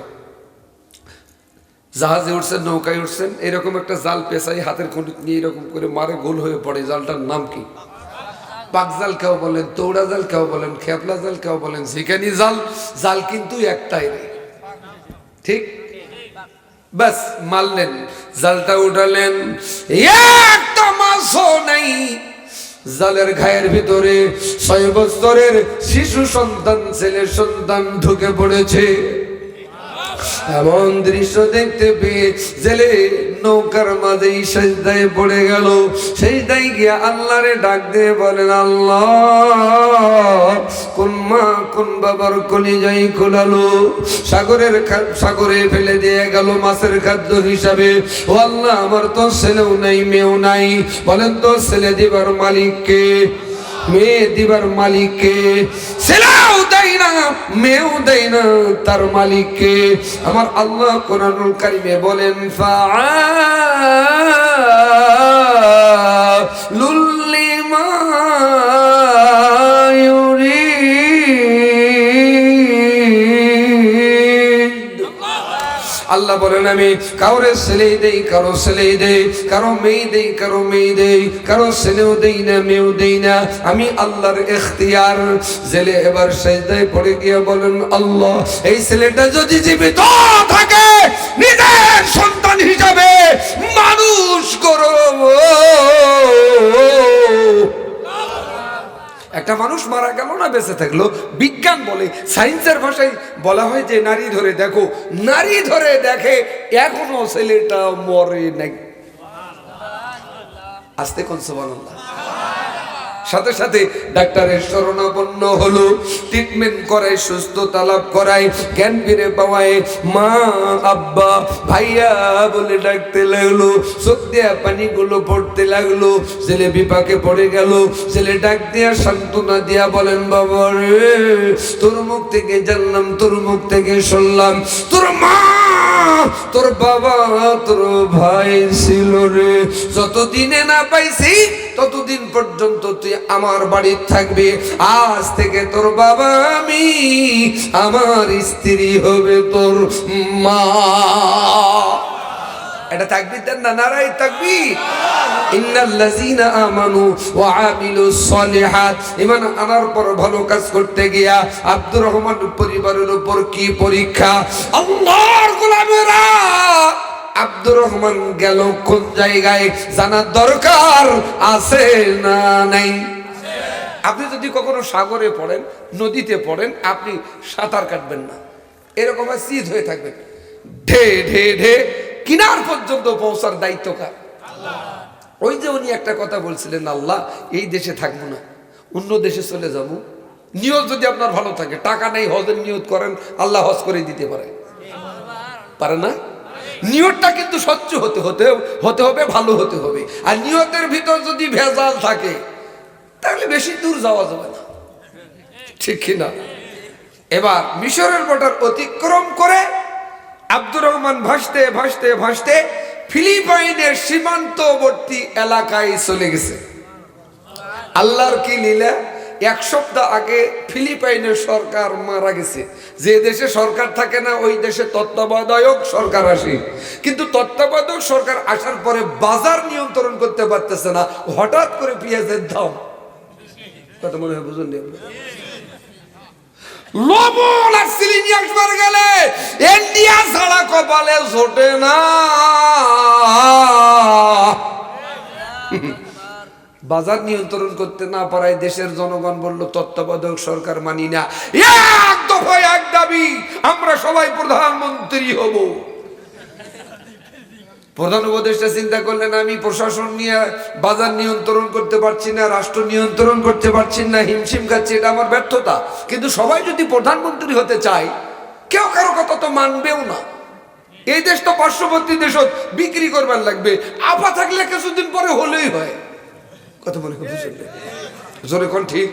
জাহাজে উঠছেন, নৌকায় উঠছেন, এরকম একটা জাল পেঁচাই হাতের খন্ডিত নিয়ে এরকম করে মারে, গোল হয়ে পড়ে। জালটার নাম কি? পাক জাল কেউ বলেন, তৌড়া জাল কেউ বলেন, খেপলা জাল কেউ বলেন, ঝিকানি জাল। জাল কিন্তু একটাই রে, ঠিক? বাস মারলেন, জালটা উঠালেন, একটা মাছও নাই। জালের ঘায়ের ভিতরে 6 বছরের শিশু সন্তান, ছেলে সন্তান ঢুকে পড়েছে। এমন দৃশ্য দেখতে পেয়ে জেলে নৌকার মাঝেই সেজদায় পড়ে গেল। সেজদায় গিয়ে আল্লাহরে ডাক দিয়ে বলেন, আল্লাহ কোন মা কোন বাবার কলিজাই খোলালো, সাগরে ফেলে দিয়ে গেল মাছের খাদ্য হিসাবে। ও আল্লাহ, আমার তো ছেলেও নাই মেয়েও নাই, বলেন তো ছেলে দিবার মালিককে? মেয়ে দিবার মালিককে? ছেলেও দেয় না মেয়েও দেয় না, তার মালিককে? আমার আল্লাহ কোরআনুল কারিমে বলেন, ফাআলুল লিমা ইউরিদ। আল্লাহ বলেন, আমি কাউরে ছেলে দেই, কারো ছেলে দেই, কারো মেয়ে দেই, কারো মেয়ে দেই, কারো ছেলেও দেই না মেয়েও দেই না, আমি আল্লাহর ইখতিয়ার। জেলে এবার সেজদায় পড়ে গিয়ে বলেন, আল্লাহ এই ছেলেটা যদি জীবিত থাকে নিজের সন্তান হিসাবে মানুষ করো। একটা মানুষ মারা গেল না বেঁচে থাকলো, বিজ্ঞান বলে, সায়েন্সের ভাষায় বলা হয় যে নারী ধরে দেখো, নারী ধরে দেখে এখনো ছেলেটা মরে নাই। আস্তে কোন সুবহানাল্লাহ। সাথে সাথে ডাক্তারের শরণাপন্ন হলো, ট্রিটমেন্ট করায়, সুস্থতা লাভ করায়, জ্ঞান ফিরে পাওয়ায় মা আব্বা ভাইয়া বলে ডাকতে লাগলো, চোখ দিয়া পানিগুলো পড়তে লাগলো। ছেলে বিপাকে পড়ে গেল। ছেলে ডাক দিয়া সান্ত্বনা দিয়া বলেন, বাবা রে তোর মুখ থেকে জানলাম, তোর মুখ থেকে শুনলাম তোর মা তোর বাবা তোর ভাই ছিল রে, যতদিনে না পাইছি ততদিন পর্যন্ত তুই আমার বাড়ি থাকবি। আজ থেকে তোর বাবা আমি, আমার স্ত্রী হবে তোর মা। এটা তাকবীর দেন না, নারায়ে তাকবীর। ইন্নাল্লাযীনা আমানু ওয়া আমিলুস সলিহাত, ঈমান আনার পর ভালো কাজ করতে গিয়া আব্দুর রহমান পরিবারের উপর কি পরীক্ষা! আল্লাহর গোলামেরা, আব্দুর রহমান গেল কোন জায়গায় জানার দরকার আছে না নাই? আপনি যদি কখনো সাগরে পড়েন, নদীতে পড়েন, আপনি সাঁতার কাটবেন না, এরকম শীত হয়ে থাকবেন। ঢে ঢে ঢে কিনার পর্যন্ত পৌঁছার দায়িত্ব কার? ওই যে উনি একটা কথা বলছিলেন, আল্লাহ এই দেশে থাকবো না, অন্য দেশে চলে যাব। নিয়ত যদি আপনার ভালো থাকে, টাকা নেই হজের নিয়ত করেন, আল্লাহ হজ করে দিতে পারে, পারে না? নিয়তটা কিন্তু স্বচ্ছ হতে হবে, ভালো হতে হবে। আর নিয়তের ভিতর যদি ভেজাল থাকে তাহলে বেশি দূর যাওয়া যাবে না, ঠিক কিনা? এবার মিশরের বর্ডার অতিক্রম করে আব্দুর রহমান ভাসতে ভাসতে ভাসতে ফিলিপাইনের সীমান্তবর্তী এলাকায় চলে গেছে। আল্লাহর কি লীলা, এক সপ্তাহ আগে ফিলিপাইনের সরকার মারা গেছে। যে দেশে সরকার থাকে না ওই দেশে তত্ত্বাবধায়ক সরকার আসে, কিন্তু তত্ত্বাবধায়ক সরকার আসার পরে বাজার নিয়ন্ত্রণ করতে পারতেছে না। হঠাৎ করে পেঁয়াজের দাম, কথা মনে হয় বুঝুন, লবণ আর চিনি আসবার গেলে ইন্ডিয়া ছাড়া কপালে জোটে না। বাজার নিয়ন্ত্রণ করতে না পারায় দেশের জনগণ বলল তত্ত্বাবধায়ক সরকার মানি না, এক দফায় এক দাবি, আমরা সবাই প্রধানমন্ত্রী হব। প্রধান উপদেষ্টা চিন্তা করলেন, আমি প্রশাসন নিয়ে বাজার নিয়ন্ত্রণ করতে পারছি না, রাষ্ট্র নিয়ন্ত্রণ করতে পারছি না, হিমশিম খাচ্ছি, এটা আমার ব্যর্থতা। কিন্তু সবাই যদি প্রধানমন্ত্রী হতে চায়, কেউ কারো কথা তো মানবেও না। এই দেশ তো পার্শ্ববর্তী দেশ বিক্রি করবার লাগবে, আপা থাকলে কিছুদিন পরে হলেই হয়। কথা মনে হয় বুঝলেন? জোরে কোন ঠিক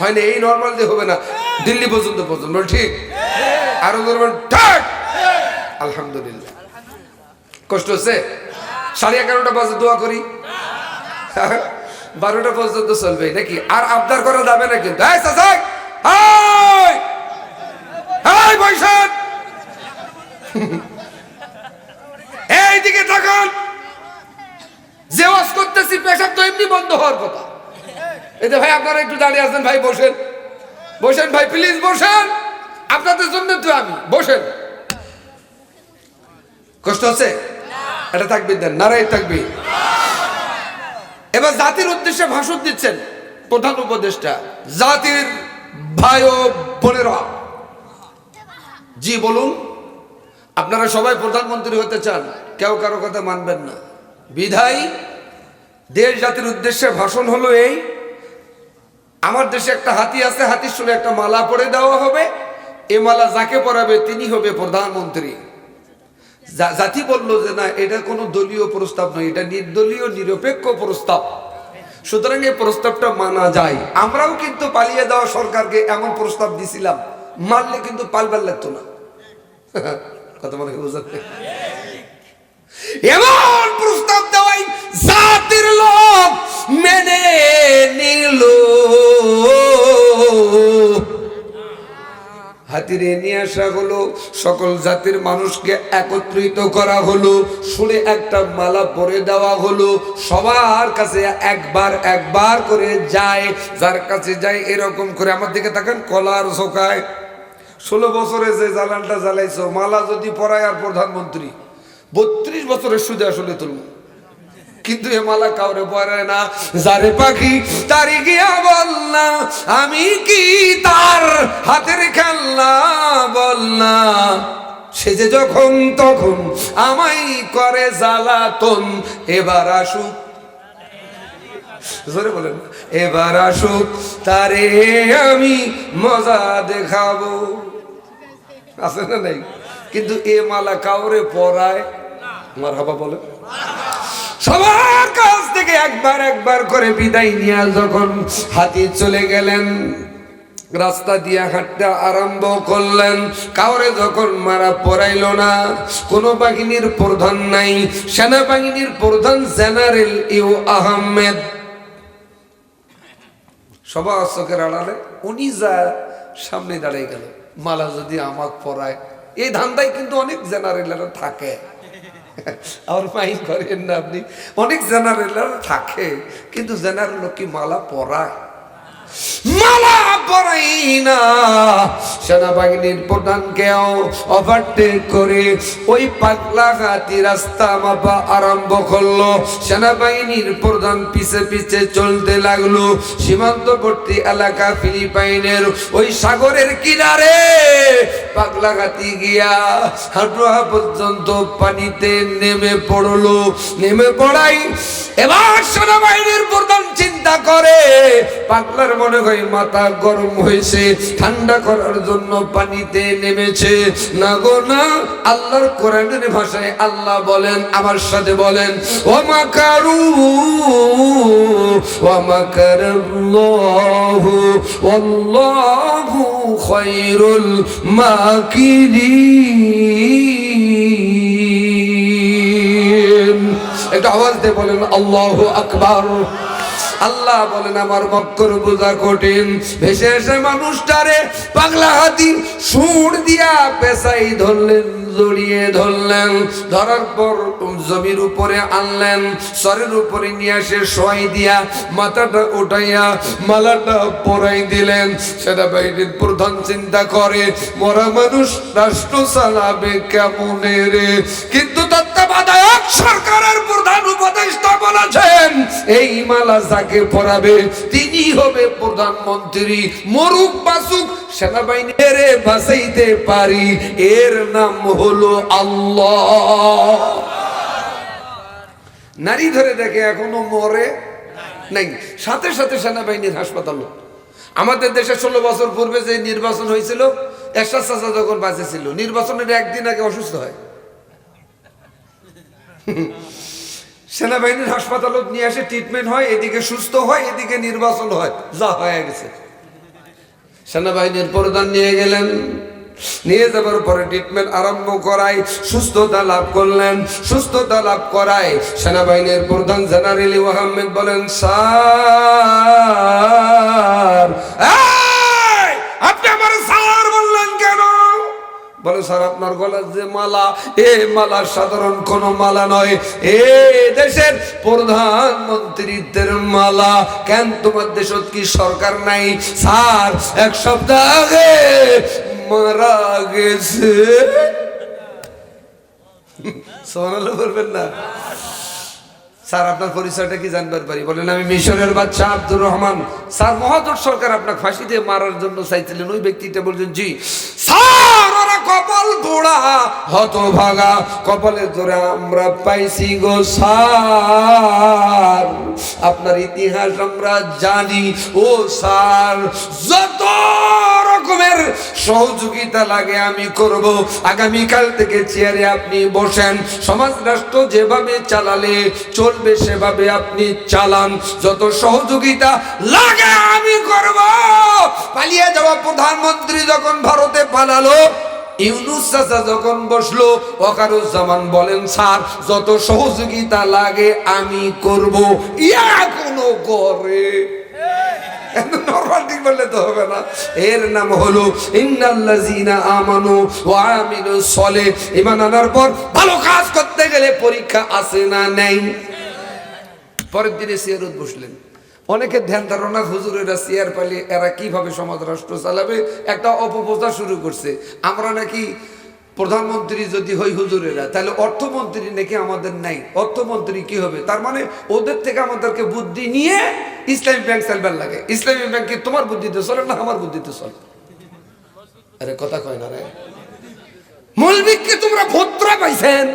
হয় না? এই নর্মাল দিয়ে হবে না, দিল্লি পর্যন্ত পর্যন্ত ঠিক, আরো জোরে ঠিক। আলহামদুলিল্লাহ। কষ্ট হচ্ছে? 11:30 বাজে দোয়া করি, 12টা পর্যন্ত চলবে নাকি? আর আবদার করা যাবে না কিন্তু। এইদিকে থাকুন, যে ওয়াজ করতেছি পেশাব তো এমনি বন্ধ হওয়ার কথা। এই যে ভাই আপনারা একটু দাঁড়িয়ে আছেন, ভাই বসেন, বসেন ভাই, প্লিজ বসেন, আপনাদের জন্য তো আমি, বসেন। কষ্ট হচ্ছে? এটা থাকবে দেন, নারাই থাকবে। এবার জাতির উদ্দেশ্যে ভাষণ দিচ্ছেন প্রধান উপদেষ্টা। জাতির ভাই ও বোনেরা, জি বলুন, আপনারা সবাই প্রধানমন্ত্রী হতে চান, কেউ কারো কথা মানবেন না। বিধায় দেশ জাতির উদ্দেশ্যে ভাষণ হলো এই, আমার দেশে একটা হাতি আছে, হাতির শুনে একটা মালা পরে দেওয়া হবে, এ মালা যাকে পরাবে তিনি হবে প্রধানমন্ত্রী। জাতি বলল যে না, এটা কোনো দলীয় প্রস্তাব নয়, এটা নির্দলীয় নিরপেক্ষ প্রস্তাব, সুতরাং এই প্রস্তাবটা মানা যায়। আমরাও কিন্তু পালিয়ে দেওয়া সরকারকে এমন প্রস্তাব দিছিলাম, মানলে কিন্তু পালবার লাগতো না। কথা মনে বুঝাতে, এমন প্রস্তাব দেওয়াই জাতির লোক মেনে নিল। হাতিরে নিয়ে আসা হলো, সকল জাতির মানুষকে একত্রিত করা হলো, শুনে একটা মালা পরে দেওয়া হলো, সবার কাছে একবার একবার করে যায়, যার কাছে যায় এরকম করে। আমার দিকে তাকান, কলার ঝোকায় 16 বছরে যে জ্বালানটা জ্বালাইছো, মালা যদি পরায় আর প্রধানমন্ত্রী 32 বছরের সুদে আসলে তুলব, কিন্তু এ মালা কাউরে পরে না। যারে পাখি তারি গিয়া বলনা, আমি কি তার হাতের খেলনা বলনা, সে যে যখন তখন আমায় করে জ্বালাতন। এবার আসুক, জোরে বলেন, এবার আসুক তারে আমি মজা দেখাবো। আছে না নাই? কিন্তু এ মালা কাউরে পরায়, মারহাবা বলে, সবার কাছ থেকে একবার একবার করে বিদায় নিয়ে যখন হাতি চলে গেলেন, রাস্তা দিয়ে হাঁটতে আরম্ভ করলেন, কাউরে যখন মারা পড়াইল না, কোন বাহিনীর প্রধান নাই, সেনাবাহিনীর প্রধান জেনারেল ইউ আহমেদ সবার চোখের আড়ালে উনি যা সামনে দাঁড়িয়ে গেল, মালা যদি আমাক পরায়। এই ধান্দায় কিন্তু অনেক জেনারেলরা থাকে, আর মাইন্ড করেন না আপনি, অনেক জেনারেলরা থাকে, কিন্তু জেনারেল কি মালা পরায়? মালা পরাই না। সেনাবাহিনীর প্রধানকেও ওভারটেক করে ওই পাগলা হাতি রাস্তা মাপা আরম্ভ করলো। সেনাবাহিনীর প্রধান পিছে পিছে চলতে লাগলো। সীমান্তবর্তী এলাকা ফিলিপাইনের ওই সাগরের কিনারে পাগলা হাতি গিয়া হাঁটুয়া পর্যন্ত পানিতে নেমে পড়লো। নেমে পড়াই এবার সেনাবাহিনীর প্রধান চিন্তা চিন্তা করে, পাগলার মনে হয় মাথা গরম হয়েছে, ঠান্ডা করার জন্য পানিতে নেমেছে। না গো না, আল্লাহর কোরআনের ভাষায় আল্লাহ বলেন, আমার সাথে বলেন, ওয়ামাকারু ওয়ামাকারাল্লাহু ওয়াল্লাহু খায়রুল মাকিরিন। একটা আওয়াজ দিয়ে বলেন আল্লাহু আকবার। আল্লাহ বলেন আমার মক্কর বোঝা কঠিন। ভেসে এসে মানুষটারে পাগলা হাতি সুর দিয়া পেশাই ধরলেন, জড়িয়ে ধরলেন। ধরার পর জমির উপরে আনলেন, সরের উপরে নিয়ে এসে শোয়াই দিয়া মাথাটা উঠাইয়া মালাটা পরাই দিলেন। সেটা বাহিনীর প্রধান চিন্তা করে, মরা মানুষ রাষ্ট্র চালাবে কেমনে রে? কিন্তু তত্ত্বাবধায়ক সরকারের প্রধান উপদেষ্টা বলেছেন, এই মালা যাকে পরাবে তিনি হবে প্রধানমন্ত্রী। মরুক বাসুক সেনাবাহিনী এরে বাঁচাইতে পারি, এর নাম হলো আল্লাহ। নারী ধরে দেখে এখনো মরে নাই, সাথে সাথে সেনাবাহিনীর হাসপাতাল। আমাদের দেশে 16 বছর পূর্বে যে নির্বাচন হয়েছিল, এরশাদ চাচা যখন বাঁচে ছিল, নির্বাচনের একদিন আগে অসুস্থ হয়, সেনাবাহিনীর হাসপাতালত নিয়ে আসে, ট্রিটমেন্ট হয়, এদিকে সুস্থ হয়, এদিকে নির্বাচন হয়, যা হয়ে গেছে। সেনাবাহিনীর প্রধান নিয়ে গেলেন, নিয়ে যাবার পরে ট্রিটমেন্ট আরম্ভ করায়, সুস্থতা লাভ করলেন। সুস্থতা লাভ করায় সেনাবাহিনীর প্রধান জেনারেল আহমেদ বলেন, স্যার আপনি আমার স্যার বললেন কেন? বলে, স্যার আপনার গলার যে মালা, এ মালা সাধারণ কোন মালা নয়, এ দেশের প্রধানমন্ত্রীদের মালা। কেন তোমার দেশ কি সরকার নাই? স্যার 1 সপ্তাহ আগে মারা গেছে। সোনালো বলবেন না? স্যার আপনার পরিচয়টা কি জানবার পারি? বলেন, আমি মিশরের বাদশা আব্দুর রহমান। স্যার মহাজোট সরকার আপনাকে ফাঁসি দিয়ে মারার জন্য চাইছিলেন। ওই ব্যক্তিটা বলছেন, জি স্যার, ওরা কপাল পোড়া হতভাগা, কপালের জোরে আমরা পাইছি গো স্যার, আপনার ইতিহাস আমরা জানি। ও স্যার, যত রকমের সহযোগিতা লাগে আমি করব। আগামীকাল থেকে চেয়ারে আপনি বসেন, সমাজ রাষ্ট্র যেভাবে চালালে চলবে সেভাবে আপনি চালান, যত সহযোগিতা লাগে আমি করব। পালিয়ে যাওয়া প্রধানমন্ত্রী যখন ভারতে পালালো, ইউনূস চাচা যখন বসলো, ওয়াকারুজ্জামান বলেন, স্যার যত সহযোগিতা লাগে আমি করব। ইয়া কোনো করে নরমাল বললে তো হবে না। এর নাম হলো ইন্নাল্লাযীনা আমানু ওয়া আমিলুস সলিহ। ঈমান আনার পর ভালো কাজ করতে গেলে পরীক্ষা আছে না নেই? পরের দিনে সিয়ারত বসলেন। অনেকের ধ্যান ধারণা, হুজুরেরা চেয়ার পালিয়ে এরা কিভাবে সমাজ রাষ্ট্র চালাবে, একটা অপপ্রচার শুরু করছে। আমরা নাকি প্রধানমন্ত্রী যদি হই হুজুরেরা, তাহলে অর্থমন্ত্রী নাকি আমাদের নাই। অর্থমন্ত্রী কি হবে? তার মানে ওদের থেকে আমাদেরকে বুদ্ধি নিয়ে ইসলামী ব্যাংক চালবার লাগে। ইসলামী ব্যাংক কি তোমার বুদ্ধিতে চলে না আমার বুদ্ধিতে চলে? আরে কথা কয় না রে। মৌলবীকে তোমরা ভোত্রা পাইছেন?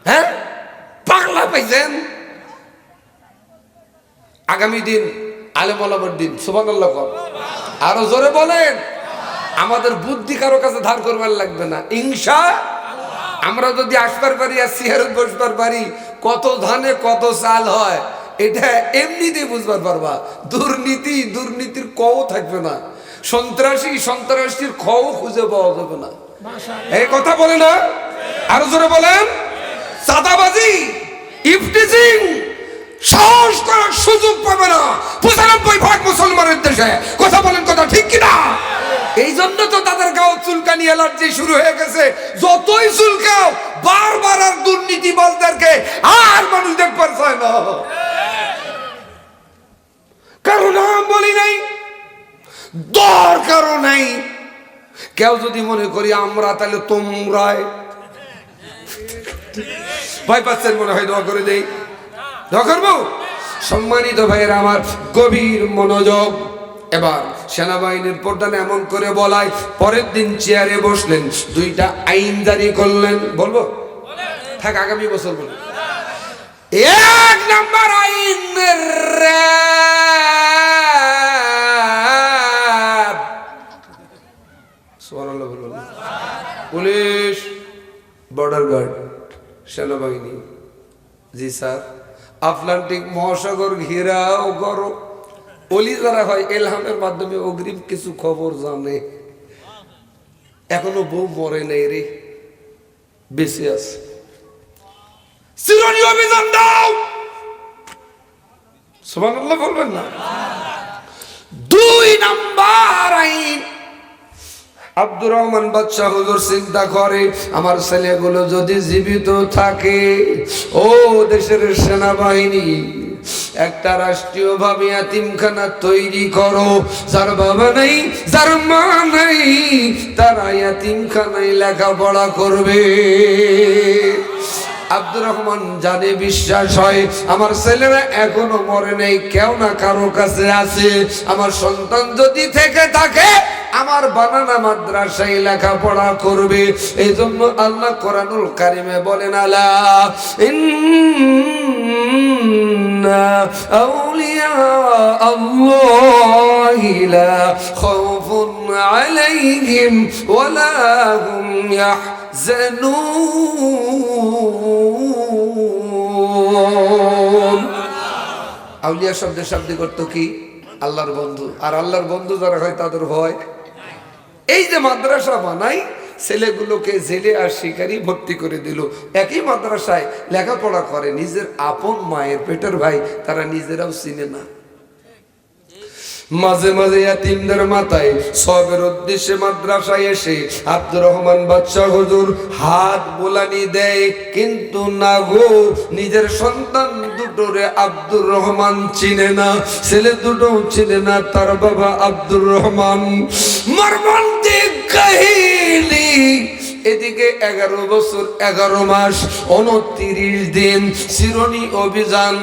হ্যাঁ, পাগলা পাইছেন? আগামী দিন আলেম ওলামার দিন, সুবহানাল্লাহ। আরো জোরে বলেন। আমাদের বুদ্ধি কারো কাছে ধার করবার লাগবে না, ইনশাআল্লাহ। আমরা যদি আসবার পারি আর চেয়ারে বসবার পারি, কত ধানে কত চাল হয় এটা এমনিতেই বুঝবার পারবা। দুর্নীতি, দুর্নীতির কও থাকবে না। সন্ত্রাসী, সন্ত্রাসীর খও খুঁজে পাওয়া যাবে না। এই কথা বলে না? আরো জোরে বলেন। চাঁদাবাজি, ইফটিজিং সাহস করার সুযোগ পাবে না ৯৫% মুসলমানের দেশে। কথা বলেন, কথা ঠিক কিনা? এই জন্য তো তাদের গাও চুলকানি অ্যালার্জি শুরু হয়ে গেছে। যতই চুলকাও বারবার আর দুর্নীতিবাজদেরকে আর মানুষ দেখবার চায় না। কারণ নাম বলি নাই, দরকারও নাই। কেউ যদি মনে করি আমরা, তাহলে তোমরাই ভয় পাচ্ছেন মনে হয়। দোয়া করে দেই, দোয়া করবো। সম্মানিত ভাইয়েরা আমার, গভীর মনোযোগ। এবার সেনাবাহিনীর প্রধান এমন করে বলায় পরের দিন চেয়ারে বসলেন, 2টা আইন জারি করলেন। বলবো? থাক, আগামী বছর বলবো। 1 নাম্বার আইন, সেনাবাহিনী। জি স্যার। আটলান্টিক মহাসাগর ঘেরাও করো। অলি যারা হয় এলহামের মাধ্যমে অগ্রিম কিছু খবর জানে। এখনো বউ মরে নেই রে, বেঁচে আছে। চিরনি অভিযান দাও, সুবহানাল্লাহ বলবেন না? 2 নাম্বার আইন। আব্দুর রহমান বাদশাহ হুজুর চিন্তা করে, আমার ছেলেগুলো যদি জীবিত থাকে, ও দেশের সেনাবাহিনী একটা রাষ্ট্রীয় ভাবে এতিমখানা তৈরি করো। যার বাবা নেই, যার মা নেই, তারা এতিমখানায় লেখাপড়া করবে। আব্দুর রহমান জানে, বিশ্বাস হয় আমার ছেলেরা এখনো মরে নেই, কেউ না কারো কাছে আছে। আমার সন্তান যদি থেকে থাকে আমার বানানা মাদ্রাসায় লেখাপড়া করবে। এই জন্য আল্লাহ কোরআনুল কারিমে বলেন, আলা ইন্না আউলিয়া আল্লাহি লা খাউফুন আলাইহিম ওয়া লা হুম ইয়াহজানুন। আউলিয়া শব্দের শাব্দিক অর্থ কি? আল্লাহর বন্ধু। আর আল্লাহর বন্ধু যারা হয় তাদের ভয়। এই যে মাদ্রাসা বানাই, ছেলেগুলোকে জেলে আর শিকারি ভর্তি করে দিল। একই মাদ্রাসায় লেখাপড়া করে নিজের আপন মায়ের পেটের ভাই, তারা নিজেরাও চিনে না। মাঝে মাঝে এতিমদের মাথায় সবের উদ্দেশ্যে মাদ্রাসায় এসে আব্দুর রহমান বাদশাহ হুজুর হাত বোলানি দেয়, কিন্তু না গো, নিজের সন্তান দুটোরে আব্দুর রহমান চিনে না, ছেলে দুটো চিনে না তার বাবা আব্দুর রহমান। মর্মান্তিক কাহিনী। এদিকে 11 বছর 11 মাস 29 দিন চিরনি অভিযান,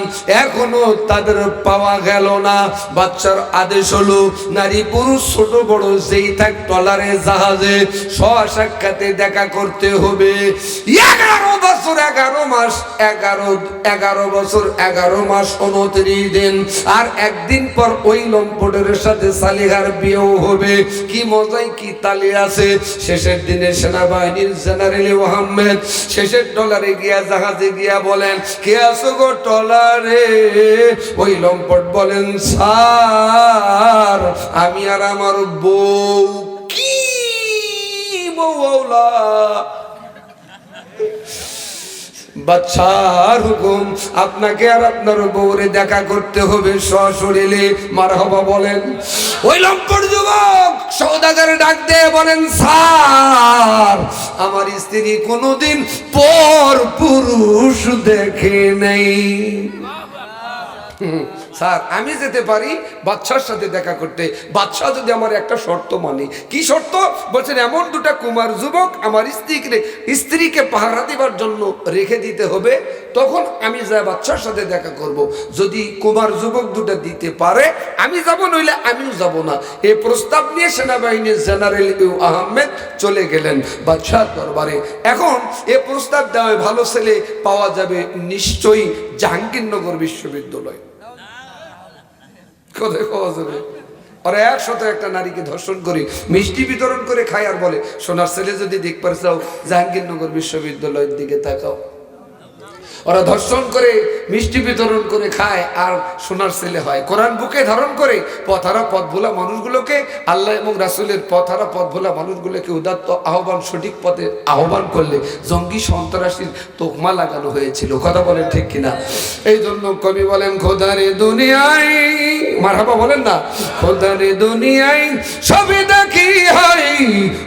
এখনো তাদের পাওয়া গেল না। বাচ্চার আদেশ হলো, নারী পুরুষ ছোট বড় যেই থাক ট্রলারে জাহাজে সাক্ষাতে দেখা করতে হবে। 11 বছর 11 মাস 11 বছর 11 মাস 29 দিন। আর একদিন পর ওই লম্পটের সাথে সালিহার বিয়েও হবে। কি মজাই কি তালি আছে। শেষের দিনে সেনাবাহিনী জেনারেল আহমেদ শেষের ট্রলারে গিয়া, জাহাজে গিয়া বলেন, কে আছো গো ট্রলারে? ওই লম্পট বলেন, স্যার আমি আর আমার বউ। কি বউ? বাদশার হুকুম, আপনাকে আর আপনার বউরে দেখা করতে হবে সশরীরে। মারহাবা বলেন। ওই লম্পট যুবক সওদাগর ডাক দিয়ে বলেন, স্যার আমার স্ত্রী কোনোদিন পর পুরুষ দেখে নেই। স্যার আমি যেতে পারি বাদশার সাথে দেখা করতে, বাদশাহ যদি আমার একটা শর্ত মানে। কি শর্ত? বলছেন, এমন 2টা কুমার যুবক আমার স্ত্রীকে পাহারা দেবার জন্য রেখে দিতে হবে, তখন আমি যা বাদশার সাথে দেখা করব। যদি কুমার যুবক 2টা দিতে পারে আমি যাব, নইলে আমিও যাব না। এই প্রস্তাব নিয়ে সেনাবাহিনীর জেনারেল আহমেদ চলে গেলেন বাদশার দরবারে। এখন এ প্রস্তাব দেওয়ায় ভালো ছেলে পাওয়া যাবে নিশ্চয়ই জাহাঙ্গীরনগর বিশ্ববিদ্যালয়। কোথায় পাওয়া যাবে? ওরা 101টা নারীকে ধর্ষণ করে মিষ্টি বিতরণ করে খায়, আর বলে, সোনার ছেলে যদি দেখতে চাও জাহাঙ্গীরনগর বিশ্ববিদ্যালয়ের দিকে তাকাও। ওরা ধর্ষণ করে মিষ্টি বিতরণ করে খায় আর সোনার ছেলে হয়। কোরআন বুকে ধারণ করে পথহারা পথ ভোলা মানুষগুলোকে, আল্লাহ এবং রাসূলের পথহারা পথ ভোলা মানুষগুলোকে উদাত্ত আহ্বান, সঠিক পথে আহ্বান করলে জঙ্গি সন্ত্রাসীর তোকমা লাগানো হয়েছিল। কথা বলেন ঠিক কিনা? এই জন্য কবি বলেন, খোদারে দুনিয়ায়, মারহাবা বলেন না, খোদারে দুনিয়ায় সবে দেখি হয়,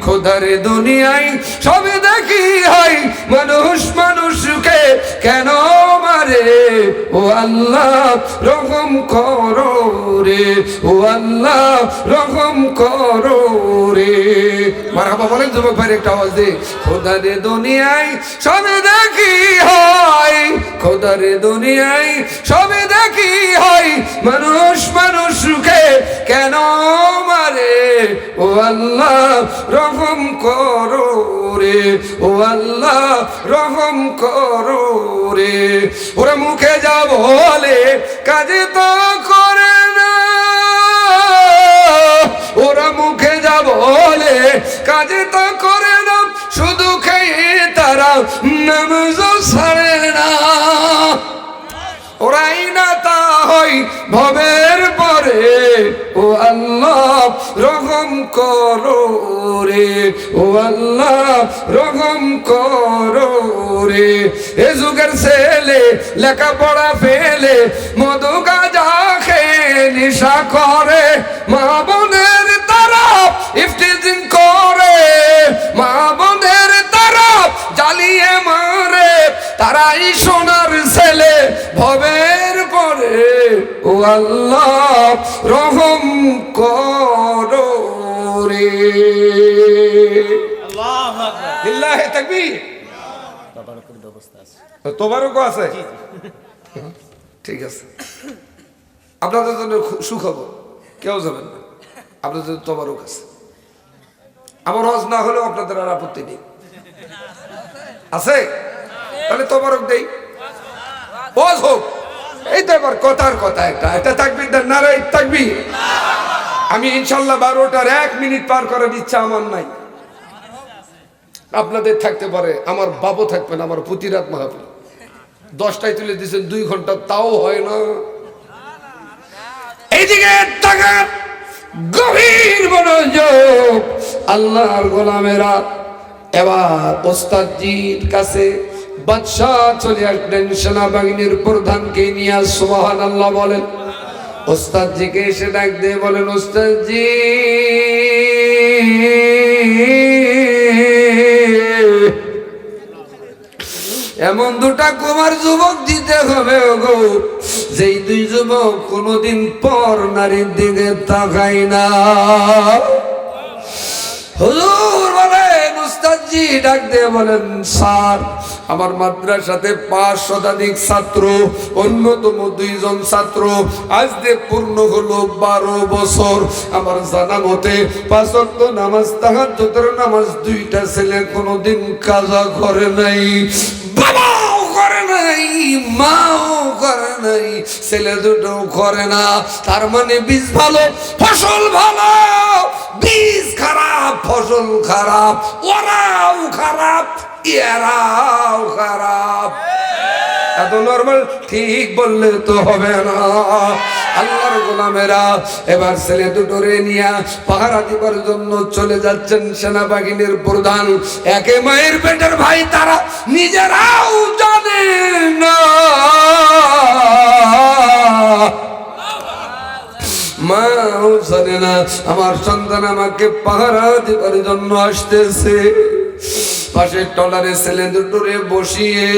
খোদারে দুনিয়ায় সবে দেখি হয়, মানুষ মানুষকে কেন মারে? ও আল্লাহ রহম করো রে, ও আল্লাহ রহম করো রে। মারহাবা বলেন যুবক ভাই, একটা আওয়াজ দে। খোদারে দুনিয়ায় সবে দেখি হয়, খোদারে দুনিয়ায় সবে দেখি হয়, মানুষ মানুষকে কেন মারে? ও আল্লাহ রহম করো রে, ও আল্লাহ রহম করো রে। ওরা মুখে যা বলে কাজে তো করে না, ওরা মুখে যা বলে কাজে তো করে না, শুধু খেয়ে তারা নামাজও ছাড়ে না। ওরাই না তা হই ভবের পরে, ও আল্লাহ রহম করো রে, ও আল্লাহ রহম করো রে। এ যুগের ছেলে লেখাপড়া ফেলে মধু গাঁজা খেয়ে নেশা করে, মা বোনের তারা ইফতিজিং করে, মা বোনের তারা জ্বালিয়ে মারে, তারাই সোনার ছেলে ভবের পরে, ও আল্লাহ রহম করো রে। আল্লাহু আকবার। লিল্লাহি তাকবীর। তবারকের ব্যবস্থা আছে। তোবারকও আছে? ঠিক আছে, আপনাদের জন্য সুখবর, কেউ যাবেন না, আপনাদের জন্য তোবারক আছে। আমার হজ না হলেও আপনাদের আর আপত্তি নেই, আছে? তাহলে তোবারক দেই, হজ হোক। এই তো এবার কথার কথা, একটা তাকবীর দেন, নারায়ে তাকবীর। আমি ইনশাল্লাহ 12টার 1 মিনিট পার করার ইচ্ছা আমার নাই। আপনাদের থাকতে পারে, আমার বাবু থাকবেন, আমার প্রতিরাত মাহফিল 10টায় তুলে দিয়েছেন, 2 ঘন্টা তাও হয় না। এইদিকে তাকান, গভীর মনোযোগ। আল্লাহর গোলামেরা, এবার ওস্তাদজির কাছে বাদশাহ চলে আসলেন সেনাবাহিনীর প্রধানকে নিয়ে। সুবহানাল্লাহ বলেন। ওস্তাদজিকে এসে ডাক দিয়ে বলেন, ওস্তাদজি এমন 2টা কুমার যুবক দিতে হবে গো, যেই 2 যুবক কোনদিন পর নারীর দিকে তাকায় না। হুজুর বলেন, উস্তাদজি ডাক দিয়ে বলেন, স্যার আমার মাদ্রাসাতে 5 শতাধিক ছাত্র, অন্যতম 2 জন ছাত্র আজ দিয়ে পূর্ণ হলো 12 বছর। আমার জানা মতে 5 ওয়াক্ত নামাজ, তাহাজ্জুদের নামাজ 2টা ছেলে কোনোদিন কাজা করে নাই, বাবাও করে নাই, মাও করে নাই, ছেলে দুটোও করে না। তার মানে বীজ ভালো, ফসল ভালো, বীজ খারাপ, ফসল খারাপ, ওরাও খারাপ, এরাও খারাপ। এত নরমাল ঠিক বললে তো হবে না। আল্লাহর গোলামেরা, এবার ছেলে দুটোরে নিয়ে পাহারা দিবার জন্য চলে যাচ্ছেন সেনাবাহিনীর প্রধান। একে মায়ের পেটের ভাই, তারা নিজেরাও জানে না মাও জানে না আমার সন্তান আমাকে পাহারা দিবার জন্য আসতেছে। পাশের টলারে ছেলে দুটোরে বসিয়ে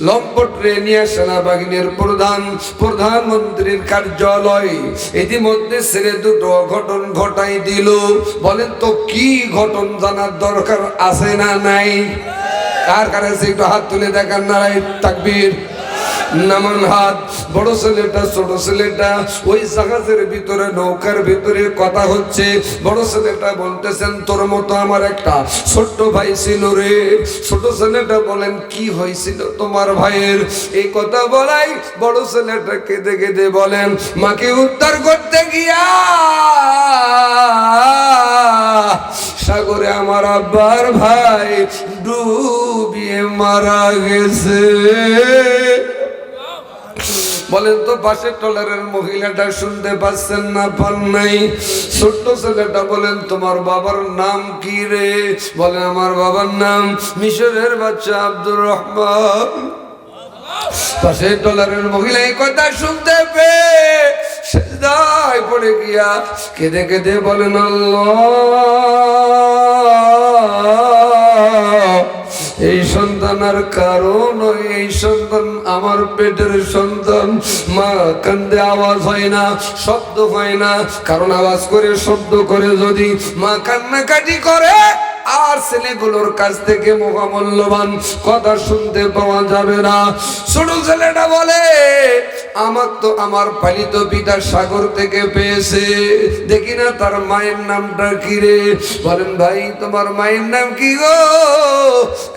লম্পট রে নিয়ে সেনাবাহিনীর প্রধানমন্ত্রীর কার্যালয়। ইতিমধ্যে ছেলে দুটো অঘটন ঘটাই দিল। বলেন তো কি ঘটন জানার দরকার আছে না নাই? কার কাছে একটু হাত তুলে দেখান, নারায়ে তাকবীর। নামান হাত। বড় ছেলেটা ছোট ছেলেটা ওই জাহাজের ভিতরে, নৌকার ভিতরে কথা হচ্ছে। বড় ছেলেটা বলতেছেন, তোর মতো আমার একটা ছোট্ট ভাই ছিল রে। ছোট ছেলেটা বলেন, কি হয়েছিল তোমার ভাইয়ের? এই কথা বলাই বড় ছেলেটা কেঁদে কেঁদে বলেন, মাকে উদ্ধার করতে গিয়া সাগরে আমার আব্বার ভাই ডুবিয়ে মারা গেছে। বলেন তো পাশের টলারের মহিলাটা শুনতে পাচ্ছেন না পান নাই? ছোট্ট ছেলেটা বলেন, তোমার বাবার নাম কি রে? বলেন, আমার বাবার নাম মিশরের বাচ্চা আব্দুর রহমান। পাশের টলারের মহিলা এই কথা শুনতে পেয়ে সিজদায় পড়ে গিয়া কেঁদে কেঁদে বলেন, আল্লাহ এই সন্তান আর কারণ, এই সন্তান আমার পেটের সন্তান। মা কান্দে, আওয়াজ হয় না, শব্দ হয় না, কারণ আওয়াজ করে শব্দ করে যদি মা কান্নাকাটি করে আর ছেলেগুলোর কাছ থেকে মহামূল্যবান কথা শুনতে পাওয়া যাবে না। ছোট ছেলেটা বলে, আমার তো আমার পালিত পিতা সাগর থেকে পেয়েছে, দেখি না তার মায়ের নামটা কি রে? বলেন, ভাই তোমার মায়ের নাম কি গো?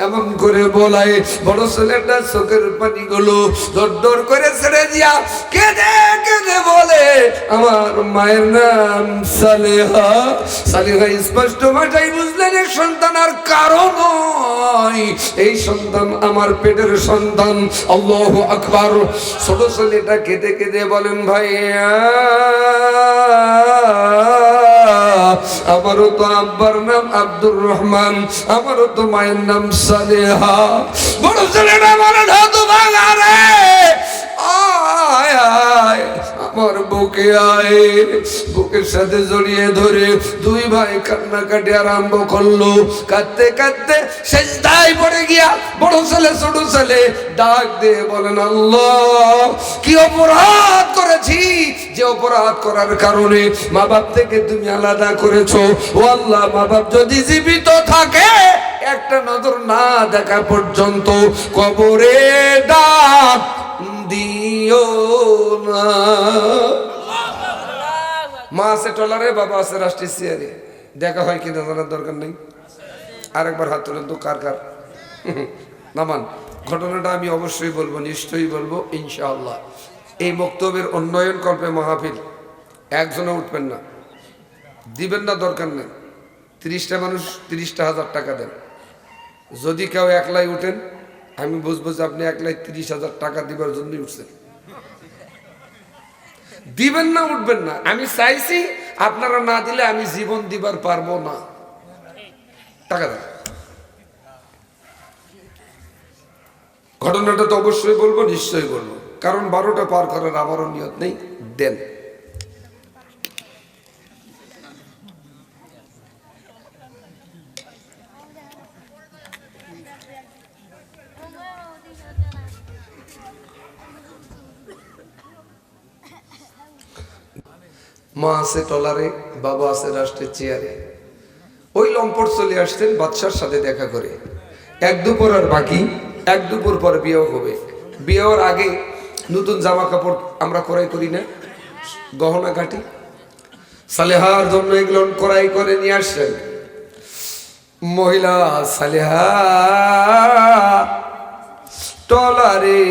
এমন করে বলাই বড় ছেলেটা চোখের পানিগুলো দর দর করে ছেড়ে দিয়া কেঁদে কেঁদে বলে, আমার মায়ের নাম সালেহা। সালেহা স্পষ্ট ভাষায় বুঝলেন, সন্তান আর কারো নয়, এই সন্তান আমার পেটের সন্তান। আল্লাহু আকবার। ছোট ছেলেটা কেঁদে কেঁদে বলেন, ভাইয়া আমারও তো আব্বার নাম আব্দুর রহমান, আমারও তো মায়ের নাম সালেহা। বড় ছেলেটা বলে, ধাতু ভাঙা রে, আয় আয় আমার বুকে আয়। বুকের সাথে জড়িয়ে ধরে দুই ভাই কান্নাকাটি আরম্ভ করলো। কাঁদতে কাঁদতে সেজদায় পড়ে গিয়া বড় ছেলে ছোট ছেলে ডাক দিয়ে বলেন, আল্লাহ কি অপরাধ করেছি যে অপরাধ করার কারণে মা বাপ থেকে তুমি আলাদা করেছো। ও আল্লাহ, মা বাপ যদি জীবিত থাকে একটা নজর না দেখা পর্যন্ত কবরে ডাক দিও না। মা আছে ট্রলারে, বাবা আছে রাষ্ট্রীয় চেয়ারে, দেখা হয় কিনা জানার দরকার নেই। আরেকবার হাত তুলেন তো, কার কার নামান। ঘটনাটা আমি অবশ্যই বলবো, নিশ্চয়ই বলবো ইনশাআল্লাহ। এই বক্তব্যের উন্নয়ন কল্পে মাহফিল, একজনে উঠবেন না, দিবেন না, দরকার নেই। 30টা মানুষ 30,000 টাকা দেন। যদি কেউ একলাই উঠেন, আমি বুঝবো যে আপনি একলাই 30,000 টাকা দিবার জন্যই উঠছেন। দিবেন না, উঠবেন না। আমি চাইছি, আপনারা না দিলে আমি জীবন দিবার পারবো না। টাকা দেন। ঘটনাটা তো অবশ্যই বলবো, নিশ্চয়ই বলবো, কারণ 12টা পার করার আমারও নিয়ত নেই। দেন। মা আছে ট্রলারে, বাবা আছে রাষ্ট্রের চেয়ারে। ওই লম্পট চলে আসতেন বাদশার সাথে দেখা করে। এক দুপুর আর বাকি, এক দুপুর পর বিয়েও হবে। বিয়ে হওয়ার আগে নতুন জামা কাপড় আমরা ক্রয় করি না, গহনা কাটি। সালেহার জন্য এগুলো ক্রয় করে নিয়ে আসছেন। মহিলা সালেহা ট্রলারে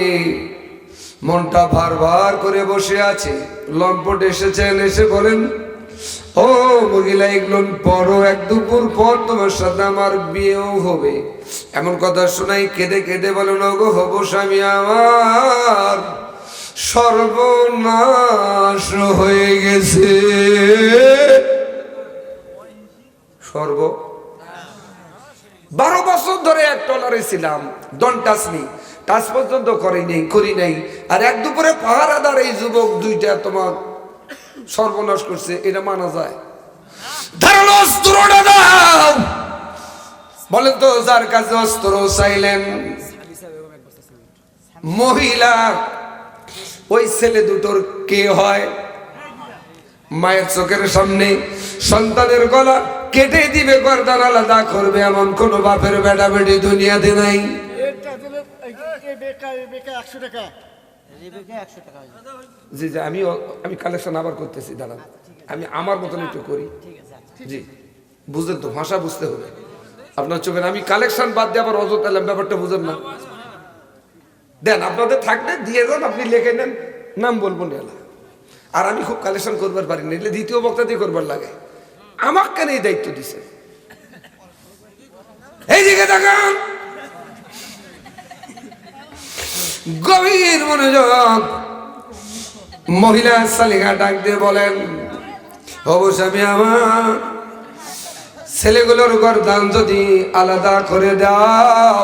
মনটা ভার ভার করে বসে আছে। লম্পট এসেছেন, এসে বলেন, ও মহিলা, এগুলো পরও, এক দুপুর পর তোমার সাথে আমার বিয়েও হবে। এমন কথা শোনাই কেঁদে কেঁদে বলেন, ওগো হবো স্বামী আমার সর্বনাশ হয়ে গেছে। সর্ব 12 বছর ধরে এক ট্রলারে ছিলাম, ডোন্ট টাচ মি, টাচ পর্যন্ত করি নাই। আর এক দুপুরে পাহারাদার এই যুবক দুইটা তোমার সর্বনাশ করছে, এটা মানা যায়? ধারালো অস্ত্রটা দাও। বলেন তো, যার কাছে অস্ত্র চাইলেন মহিলা, ওই ছেলে দুটোর কে হয়? মায়ের চোখের সামনে সন্তানের গলা কেটে দিবে, গর্দান আলাদা করবে, এমন কোন বাপের বেটা বেটি দুনিয়াতে নাই। জি জি, আমি কালেকশন আবার করতেছি, দাঁড়ান, আমি আমার মতন একটু করি। জি, বুঝলেন তো, ভাষা বুঝতে হবে আপনার চোখের। আমি কালেকশন বাদ দিয়ে আবার অযথা এলাম, ব্যাপারটা বুঝেন না। দেন, আপনাদের থাকলে দিয়ে দেন, আপনি লিখে নেন, নাম বলবো না। আর আমি খুব কালেকশন করবার পারি না, এলে দ্বিতীয় বক্তা দিয়ে করবার লাগে। আমাকে কেন এই দায়িত্ব দিছে? এই দিকে তাকান, গভীর মনোযোগ। মহিলা সালিহা ডাক দিয়ে বলেন, অবশ্য আমি আমার ছেলেগুলোর গর্দান যদি আলাদা করে দাও,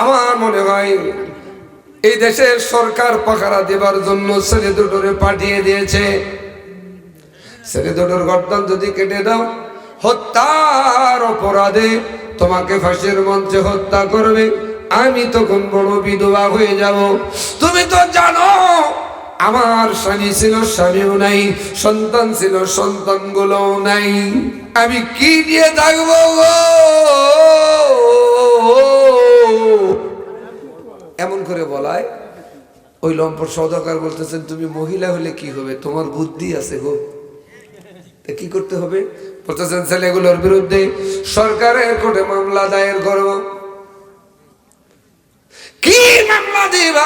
আমার মনে হয় এই দেশের সরকার পাহারা দেবার জন্য ছেলে দুটোরে পাঠিয়ে দিয়েছে। ছেলে দুটোর গর্দান যদি কেটে দাও, হত্যার অপরাধে তোমাকে ফাঁসির মঞ্চে হত্যা করবে। আমি তখন বড় বিধবা হয়ে যাব। তুমি তো জানো আমার স্বামী ছিল, স্বামীও নাই, সন্তান ছিল, সন্তান গুলোও নাই। আমি কি নিয়ে থাকবো? এমন করে বলায় ওই লম্পট সওদাগর বলতেছেন, তুমি মহিলা হলে কি হবে, তোমার বুদ্ধি আছে গো, কি করতে হবে? বলতেছেন, ছেলেগুলোর বিরুদ্ধে সরকারের কোর্টে মামলা দায়ের করব। কি মামলা দিবা?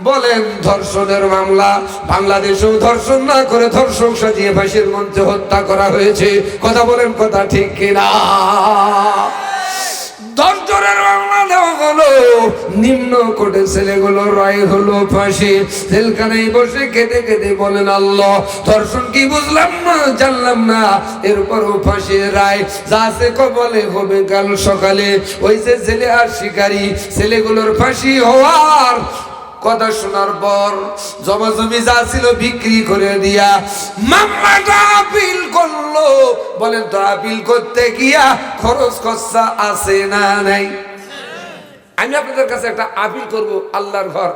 বলেন ধর্ষণের মামলা। বাংলাদেশেও ধর্ষণ না করে ধর্ষক সাজিয়ে ফাঁসির মঞ্চে হত্যা করা হয়েছে। কথা বলেন, কথা ঠিক কিনা? ধর্ষণের মামলা দেওয়া হলো, নিম্ন কোর্টে ছেলেগুলো রায় হলো ফাঁসি। জেলখানায় বসে কেঁদে কেঁদে বলেন, আল্লাহ, ধর্ষণ কি বুঝলাম না, জানলাম না, এরপরও ফাঁসির রায় যা আছে কপালে হবে কাল সকালে। ওই যে ছেলে আর শিকারী, ছেলেগুলোর ফাঁসি হওয়ার কথা শোনার পর জমা জমি যা ছিল বিক্রি করে দিয়া মামলাটা আপিল করলো। বলেন তো, আপিল করতে গিয়া খরচ খরচা আছে না নাই? আমি আপনাদের কাছে একটা আপিল করব, আল্লাহর ঘর